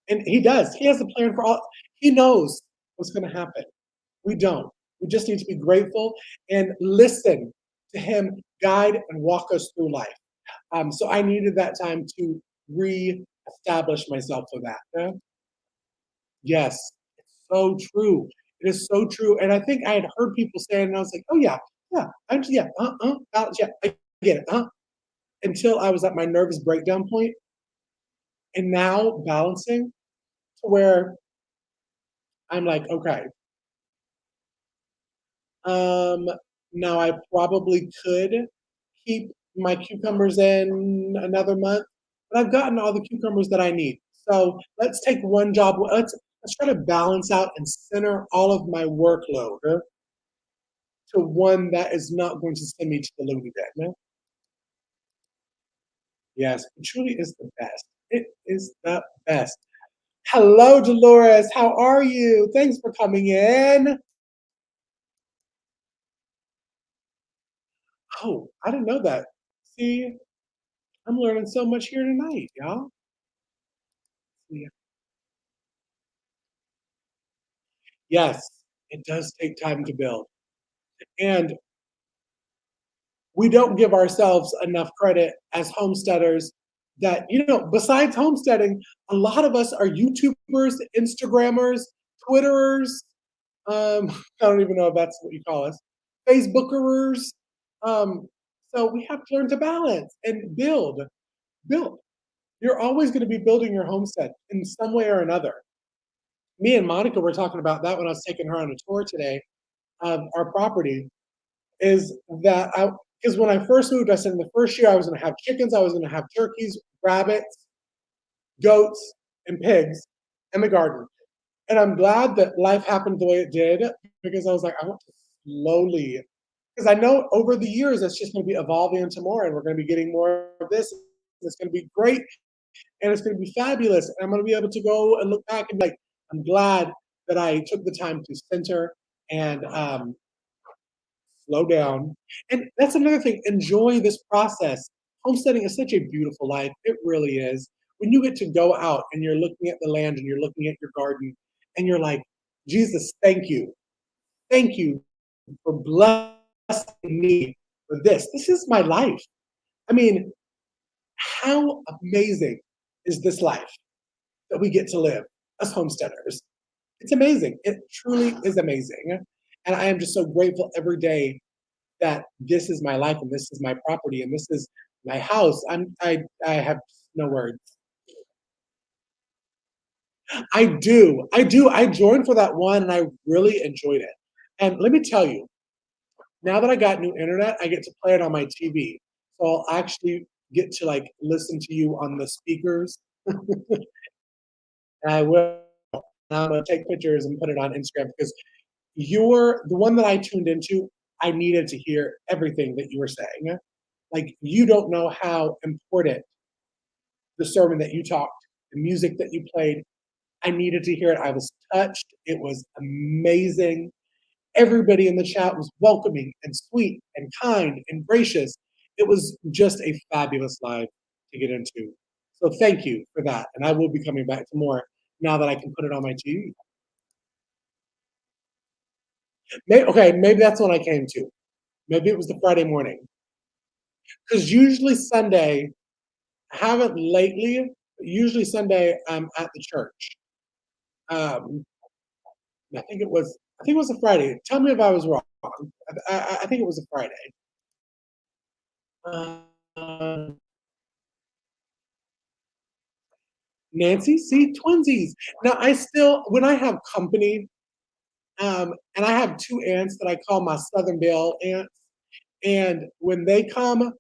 And he does. He has a plan for all. He knows what's going to happen. We don't. We just need to be grateful and listen to him guide and walk us through life. So I needed that time to re-establish myself for that. Yeah? Yes, it's so true. It is so true. And I think I had heard people say it, and I was like, oh yeah, yeah, yeah, balance, yeah, I get it, until I was at my nervous breakdown point, and now balancing to where I'm like, okay, um, now I probably could keep my cucumbers in another month, but I've gotten all the cucumbers that I need. So let's take one job. Let's try to balance out and center all of my workload to one that is not going to send me to the loony bin. Yes, it truly is the best. It is the best. Hello, Dolores. How are you? Thanks for coming in. Oh, I didn't know that. See, I'm learning so much here tonight, y'all. Yeah. Yes, it does take time to build. And we don't give ourselves enough credit as homesteaders that, besides homesteading, a lot of us are YouTubers, Instagrammers, Twitterers. I don't even know if that's what you call us. Facebookerers. Um, so we have to learn to balance and build. Build. You're always going to be building your homestead in some way or another. Me and Monica were talking about that when I was taking her on a tour today of our property. Is that I because when I first moved, I said in the first year I was going to have chickens, I was going to have turkeys, rabbits, goats, and pigs in the garden. And I'm glad that life happened the way it did because I was like, I want to slowly, because I know over the years it's just going to be evolving into more, and we're going to be getting more of this. It's going to be great, and it's going to be fabulous. And I'm going to be able to go and look back and be like, I'm glad that I took the time to center and slow down. And that's another thing. Enjoy this process. Homesteading is such a beautiful life. It really is. When you get to go out and you're looking at the land and you're looking at your garden and you're like, Jesus, thank you. Thank you for blessing me with this. This is my life. I mean, how amazing is this life that we get to live as homesteaders? It's amazing. It truly is amazing. And I am just so grateful every day that this is my life and this is my property and this is my house. I have no words. I do. I do. I joined for that one and I really enjoyed it. And let me tell you, now that I got new internet, I get to play it on my TV. So I'll actually get to like listen to you on the speakers. And I will. I'm gonna take pictures and put it on Instagram because you're the one that I tuned into. I needed to hear everything that you were saying. Like you don't know how important the sermon that you talked, the music that you played. I needed to hear it. I was touched. It was amazing. Everybody in the chat was welcoming and sweet and kind and gracious. It was just a fabulous live to get into. So thank you for that. And I will be coming back to more now that I can put it on my TV. Okay, maybe that's when I came to. Maybe it was the Friday morning. Because usually Sunday, I haven't lately, but usually Sunday I'm at the church. Um, I think it was a Friday. Tell me if I was wrong. I think it was a Friday. Uh, Nancy, see, twinsies. Now I still, when I have company, and I have two aunts that I call my Southern Belle aunts, and when they come,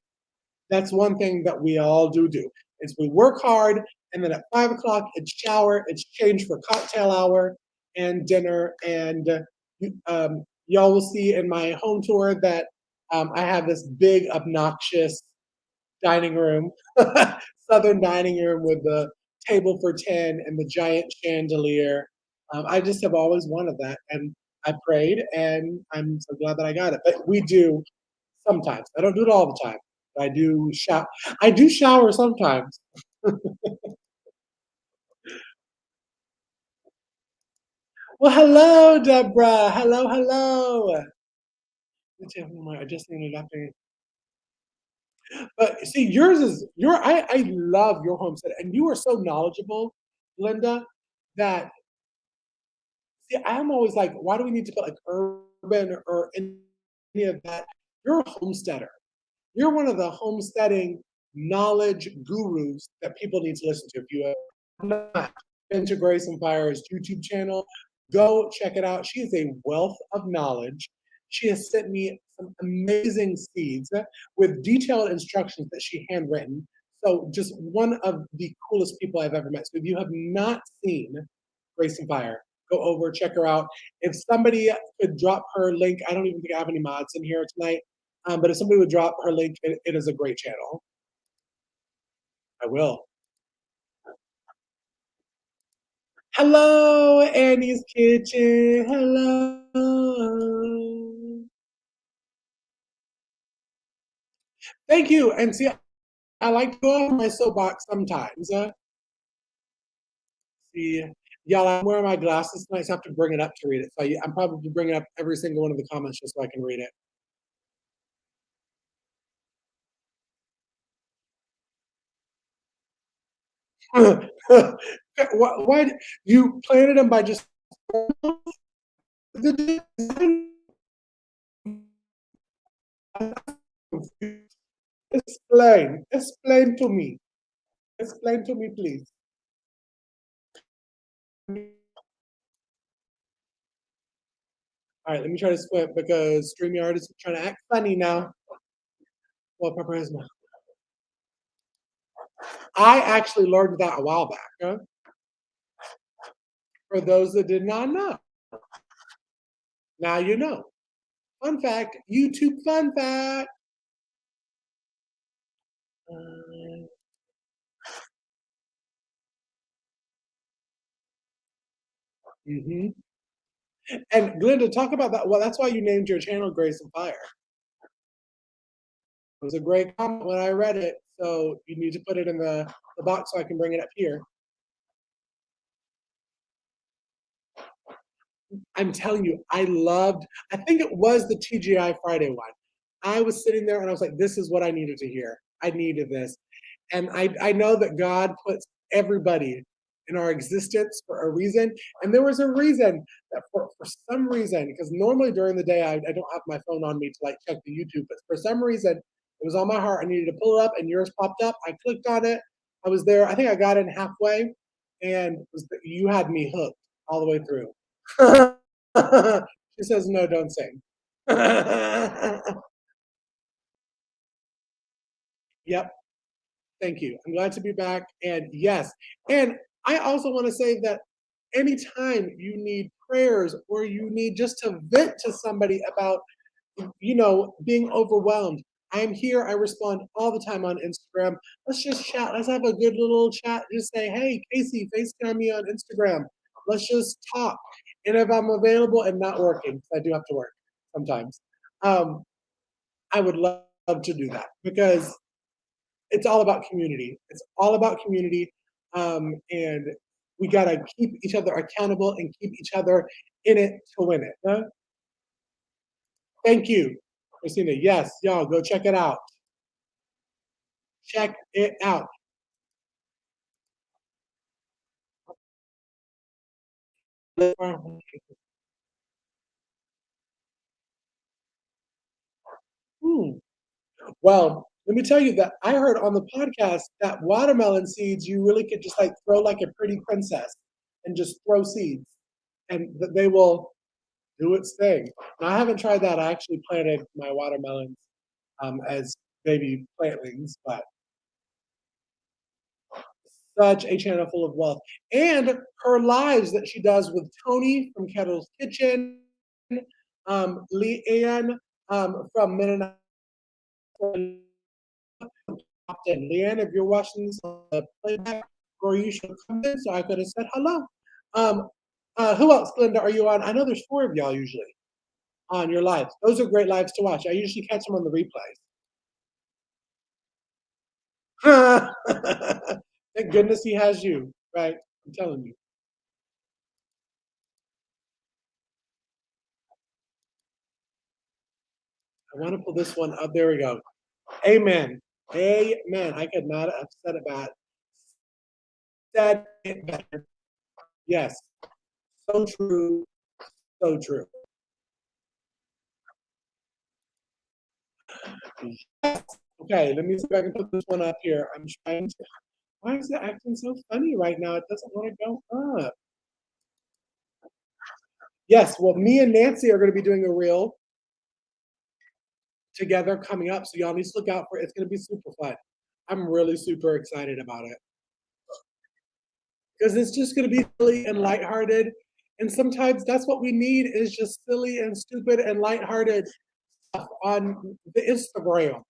that's one thing that we all do. Is we work hard, and then at 5 o'clock it's shower, it's change for cocktail hour and dinner, and y'all will see in my home tour that I have this big obnoxious dining room, southern dining room with the table for 10 and the giant chandelier. I just have always wanted that, and I prayed, and I'm so glad that I got it. But we do sometimes. I don't do it all the time. I do shower. I do shower sometimes. Well, hello, Deborah. Hello, hello. I just ended up in. But see, yours is your. I love your homestead, and you are so knowledgeable, Linda. That see, I'm always like, why do we need to put like urban or any of that? You're a homesteader. You're one of the homesteading knowledge gurus that people need to listen to. If you have not been to Grace and Fire's YouTube channel, go check it out. She is a wealth of knowledge. She has sent me some amazing seeds with detailed instructions that she handwritten. So just one of the coolest people I've ever met. So if you have not seen Grace and Fire, go over, check her out. If somebody could drop her link, I don't even think I have any mods in here tonight, but if somebody would drop her link, it is a great channel. I will. Hello, Annie's Kitchen. Hello. Thank you. And see, I like to go on my soapbox sometimes. See, y'all, I'm wearing my glasses tonight, so I have to bring it up to read it. So I'm probably bringing up every single one of the comments just so I can read it. Why you planted them by just explain to me. Explain to me, please. All right, let me try to squint because StreamYard is trying to act funny now. Well, Pepper has not. I actually learned that a while back. For those that did not know, now you know. Fun fact, YouTube fun fact. Uh, mhm. And Glinda, talk about that. Well, that's why you named your channel Grace and Fire. It was a great comment when I read it. So you need to put it in the box so I can bring it up here. I'm telling you, I think it was the TGI Friday one. I was sitting there and I was like, this is what I needed to hear. I needed this. And I know that God puts everybody in our existence for a reason. And there was a reason that for some reason, because normally during the day I don't have my phone on me to like check the YouTube, but for some reason it was on my heart. I needed to pull it up and yours popped up. I clicked on it. I was there. I think I got in halfway and you had me hooked all the way through. She says, no, don't sing. Yep. Thank you. I'm glad to be back. And yes, and I also want to say that anytime you need prayers or you need just to vent to somebody about, being overwhelmed, I'm here. I respond all the time on Instagram. Let's just chat. Let's have a good little chat. Just say, hey, Casey, FaceTime me on Instagram. Let's just talk. And if I'm available and not working, 'cause I do have to work sometimes, um, I would love to do that because it's all about community. It's all about community, and we gotta keep each other accountable and keep each other in it to win it. Huh? Thank you, Christina. Yes, y'all go check it out. Check it out. Hmm. Well, let me tell you that I heard on the podcast that watermelon seeds you really could just like throw like a pretty princess and just throw seeds, and they will do its thing. Now, I haven't tried that. I actually planted my watermelons as baby plantlings, but such a channel full of wealth. And her lives that she does with Tony from Kettle's Kitchen, Leanne from Mennonite. Leanne, if you're watching this on the playback, or you should come in so I could have said hello. Um, who else, Glenda, are you on? I know there's four of y'all usually on your lives. Those are great lives to watch. I usually catch them on the replays. Thank goodness he has you, right? I'm telling you. I want to pull this one up. There we go. Amen. Amen. I could not have said it better. Yes. So true. So true. Yes. Okay, let me see if I can put this one up here. I'm trying to. Why is it acting so funny right now? It doesn't want to go up. Yes, well, me and Nancy are going to be doing a reel together coming up, so y'all need to look out for it. It's going to be super fun. I'm really super excited about it because it's just going to be silly and lighthearted. And sometimes that's what we need is just silly and stupid and lighthearted stuff on the Instagram.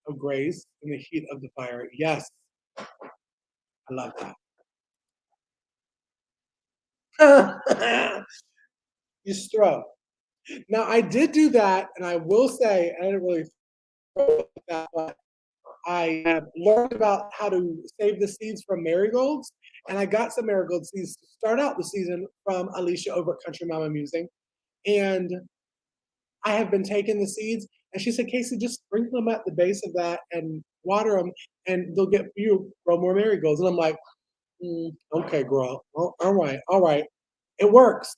Of grace in the heat of the fire. Yes, I love that. Just throw. Now I did do that, and I will say I didn't really throw that, but I have learned about how to save the seeds from marigolds, and I got some marigold seeds to start out the season from Alicia over at Country Mama Musing, and I have been taking the seeds, and she said, "Casey, just sprinkle them at the base of that and water them, and they'll get you grow more marigolds." And I'm like, okay, girl, all right, all right, it works.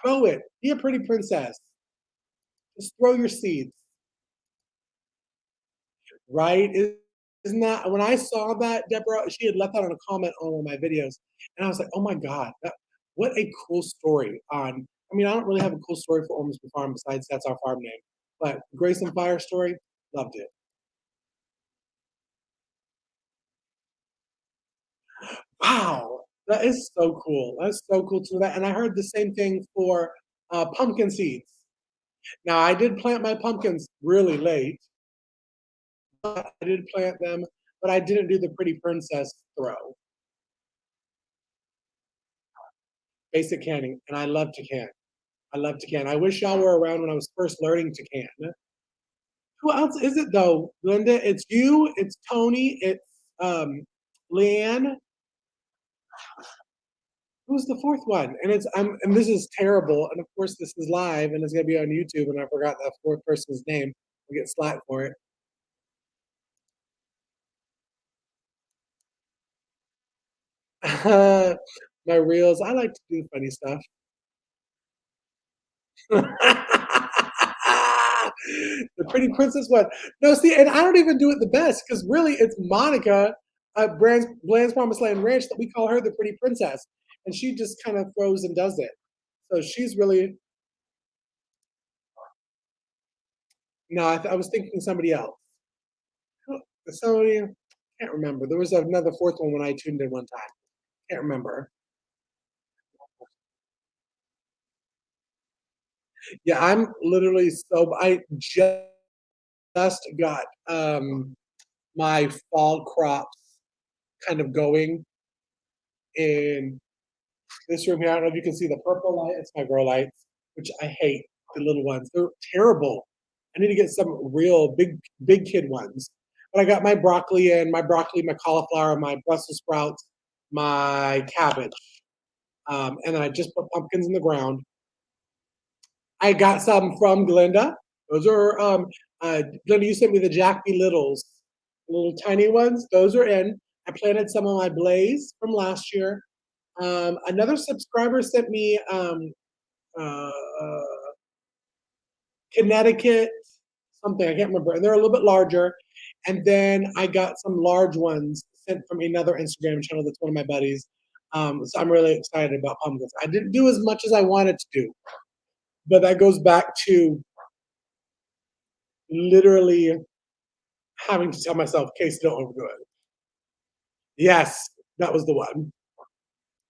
Throw it. Be a pretty princess. Just throw your seeds, right? Isn't that when I saw that, Deborah? She had left that on a comment on one of my videos, and I was like, "Oh my god, what a cool story!" On, I mean, I don't really have a cool story for Ormsby Farm besides that's our farm name, but Grace and Fire story, loved it. Wow, that is so cool. That's so cool to that. And I heard the same thing for pumpkin seeds. Now I did plant my pumpkins really late. I did plant them, but I didn't do the pretty princess throw, basic canning, and I love to can. I love to can. I wish y'all were around when I was first learning to can. Who else is it though, Linda? It's you, it's Tony, it's Leanne. Who's the fourth one? And and this is terrible. And of course this is live and it's gonna be on YouTube and I forgot that fourth person's name. I get slack for it. My reels. I like to do funny stuff. The Pretty Princess one. No, see, and I don't even do it the best because really it's Monica at Bland's Promised Land Ranch that we call her the Pretty Princess, and she just kind of throws and does it. So she's really no. I was thinking somebody else. Somebody can't remember. There was another fourth one when I tuned in one time. Can't remember. Yeah, I'm literally so. I just got my fall crops kind of going in this room here. I don't know if you can see the purple light. It's my grow lights, which I hate the little ones. They're terrible. I need to get some real big kid ones. But I got my broccoli in, my broccoli, my cauliflower, my Brussels sprouts, my cabbage. And then I just put pumpkins in the ground. I got some from Glenda. Those are Glenda, you sent me the Jack B. Littles, the little tiny ones. Those are in. I planted some of my blaze from last year. Another subscriber sent me uh, Connecticut something. I can't remember. And they're a little bit larger. And then I got some large ones sent from another Instagram channel that's one of my buddies. So I'm really excited about pumpkins. I didn't do as much as I wanted to do, but that goes back to literally having to tell myself, Casey, don't overdo it. Yes, that was the one.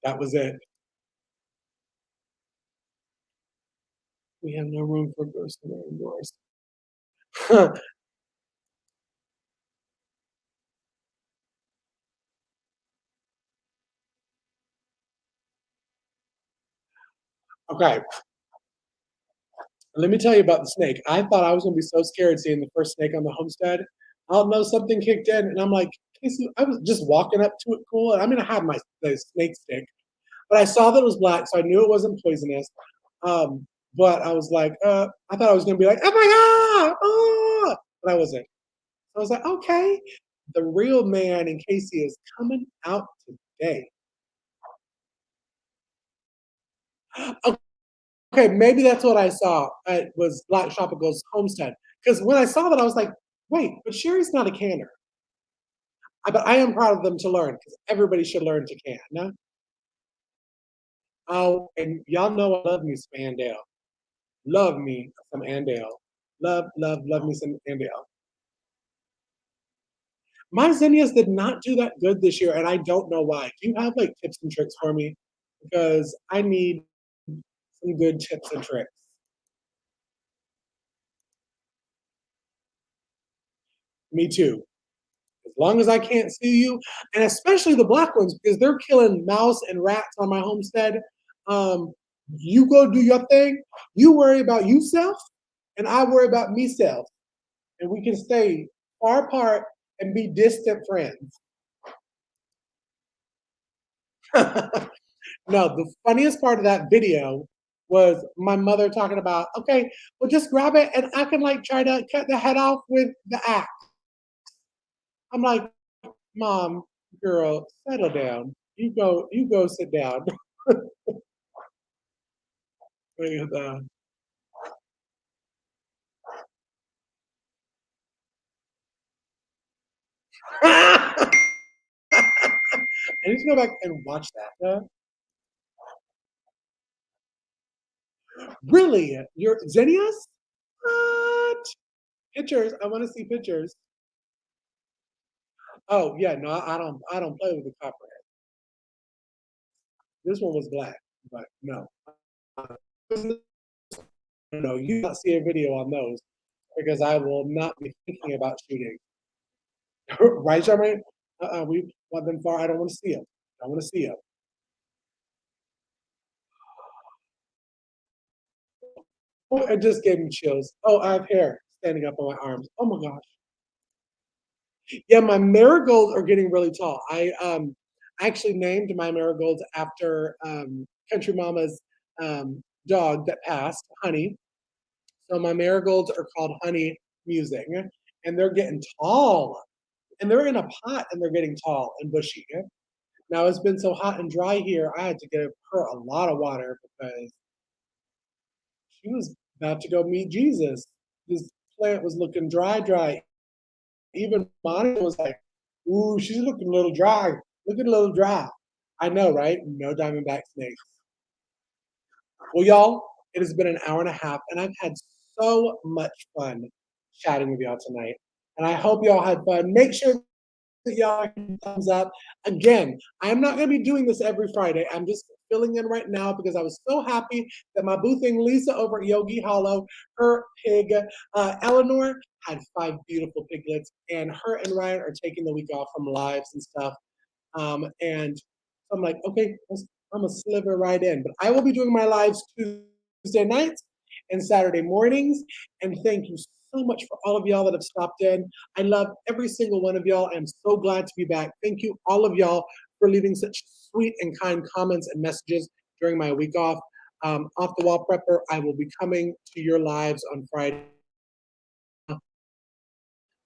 That was it. We have no room for ghosts in our indoors. Okay, let me tell you about the snake. I thought I was gonna be so scared seeing the first snake on the homestead. I don't know, something kicked in, and I'm like, Casey, I was just walking up to it cool, and I'm gonna have my the snake stick. But I saw that it was black, so I knew it wasn't poisonous. But I was like, I thought I was gonna be like, oh my God, oh, but I wasn't. I was like, okay, the real man in Casey is coming out today. Okay, maybe that's what I saw. It was Black Tropical's Homestead. Because when I saw that, I was like, wait, but Sherry's not a canner. But I am proud of them to learn because everybody should learn to can. No? Oh, and y'all know I love me some Andale. Love me some Andale. Love, love, love me some Andale. My zinnias did not do that good this year, and I don't know why. Do you have like tips and tricks for me? Because I need some good tips and tricks. Me too. As long as I can't see you, and especially the black ones because they're killing mouse and rats on my homestead. Um, you go do your thing. You worry about yourself, and I worry about myself, and we can stay far apart and be distant friends. No, the funniest part of that video was my mother talking about, okay, well just grab it and I can like try to cut the head off with the axe. I'm like, Mom, girl, settle down. You go sit down. And, I need to go back and watch that. Really? Your zinnias? What? Pictures. I want to see pictures. Oh yeah, no, I don't play with the copperhead. This one was black, but no. No, you not see a video on those because I will not be thinking about shooting. Right, Charmaine? We want them far. I don't want to see them. I want to see them. Oh, it just gave me chills. Oh, I have hair standing up on my arms. Oh my gosh. Yeah, my marigolds are getting really tall. I actually named my marigolds after Country Mama's dog that passed, Honey. So my marigolds are called Honey Musing, and they're getting tall. And they're in a pot and they're getting tall and bushy. Now it's been so hot and dry here, I had to give her a lot of water because she was about to go meet Jesus. This plant was looking dry, dry. Even Monica was like, ooh, she's looking a little dry, looking a little dry. I know, right? No Diamondback snakes. Well, y'all, it has been an hour and a half, and I've had so much fun chatting with y'all tonight. And I hope y'all had fun. Make sure that y'all thumbs up. Again, I'm not going to be doing this every Friday. I'm just filling in right now because I was so happy that my boo thing Lisa over at Yogi Hollow, her pig Eleanor had 5 beautiful piglets, and her and Ryan are taking the week off from lives and stuff. And so I'm like, okay, I'm gonna sliver right in. But I will be doing my lives Tuesday nights and Saturday mornings. And thank you so much for all of y'all that have stopped in. I love every single one of y'all. I'm so glad to be back. Thank you, all of y'all, for leaving such sweet and kind comments and messages during my week off. Off the Wall Prepper, I will be coming to your lives on Friday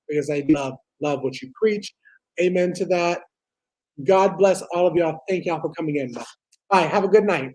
because I love what you preach. Amen to that. God bless all of y'all. Thank y'all for coming in. Bye. Have a good night.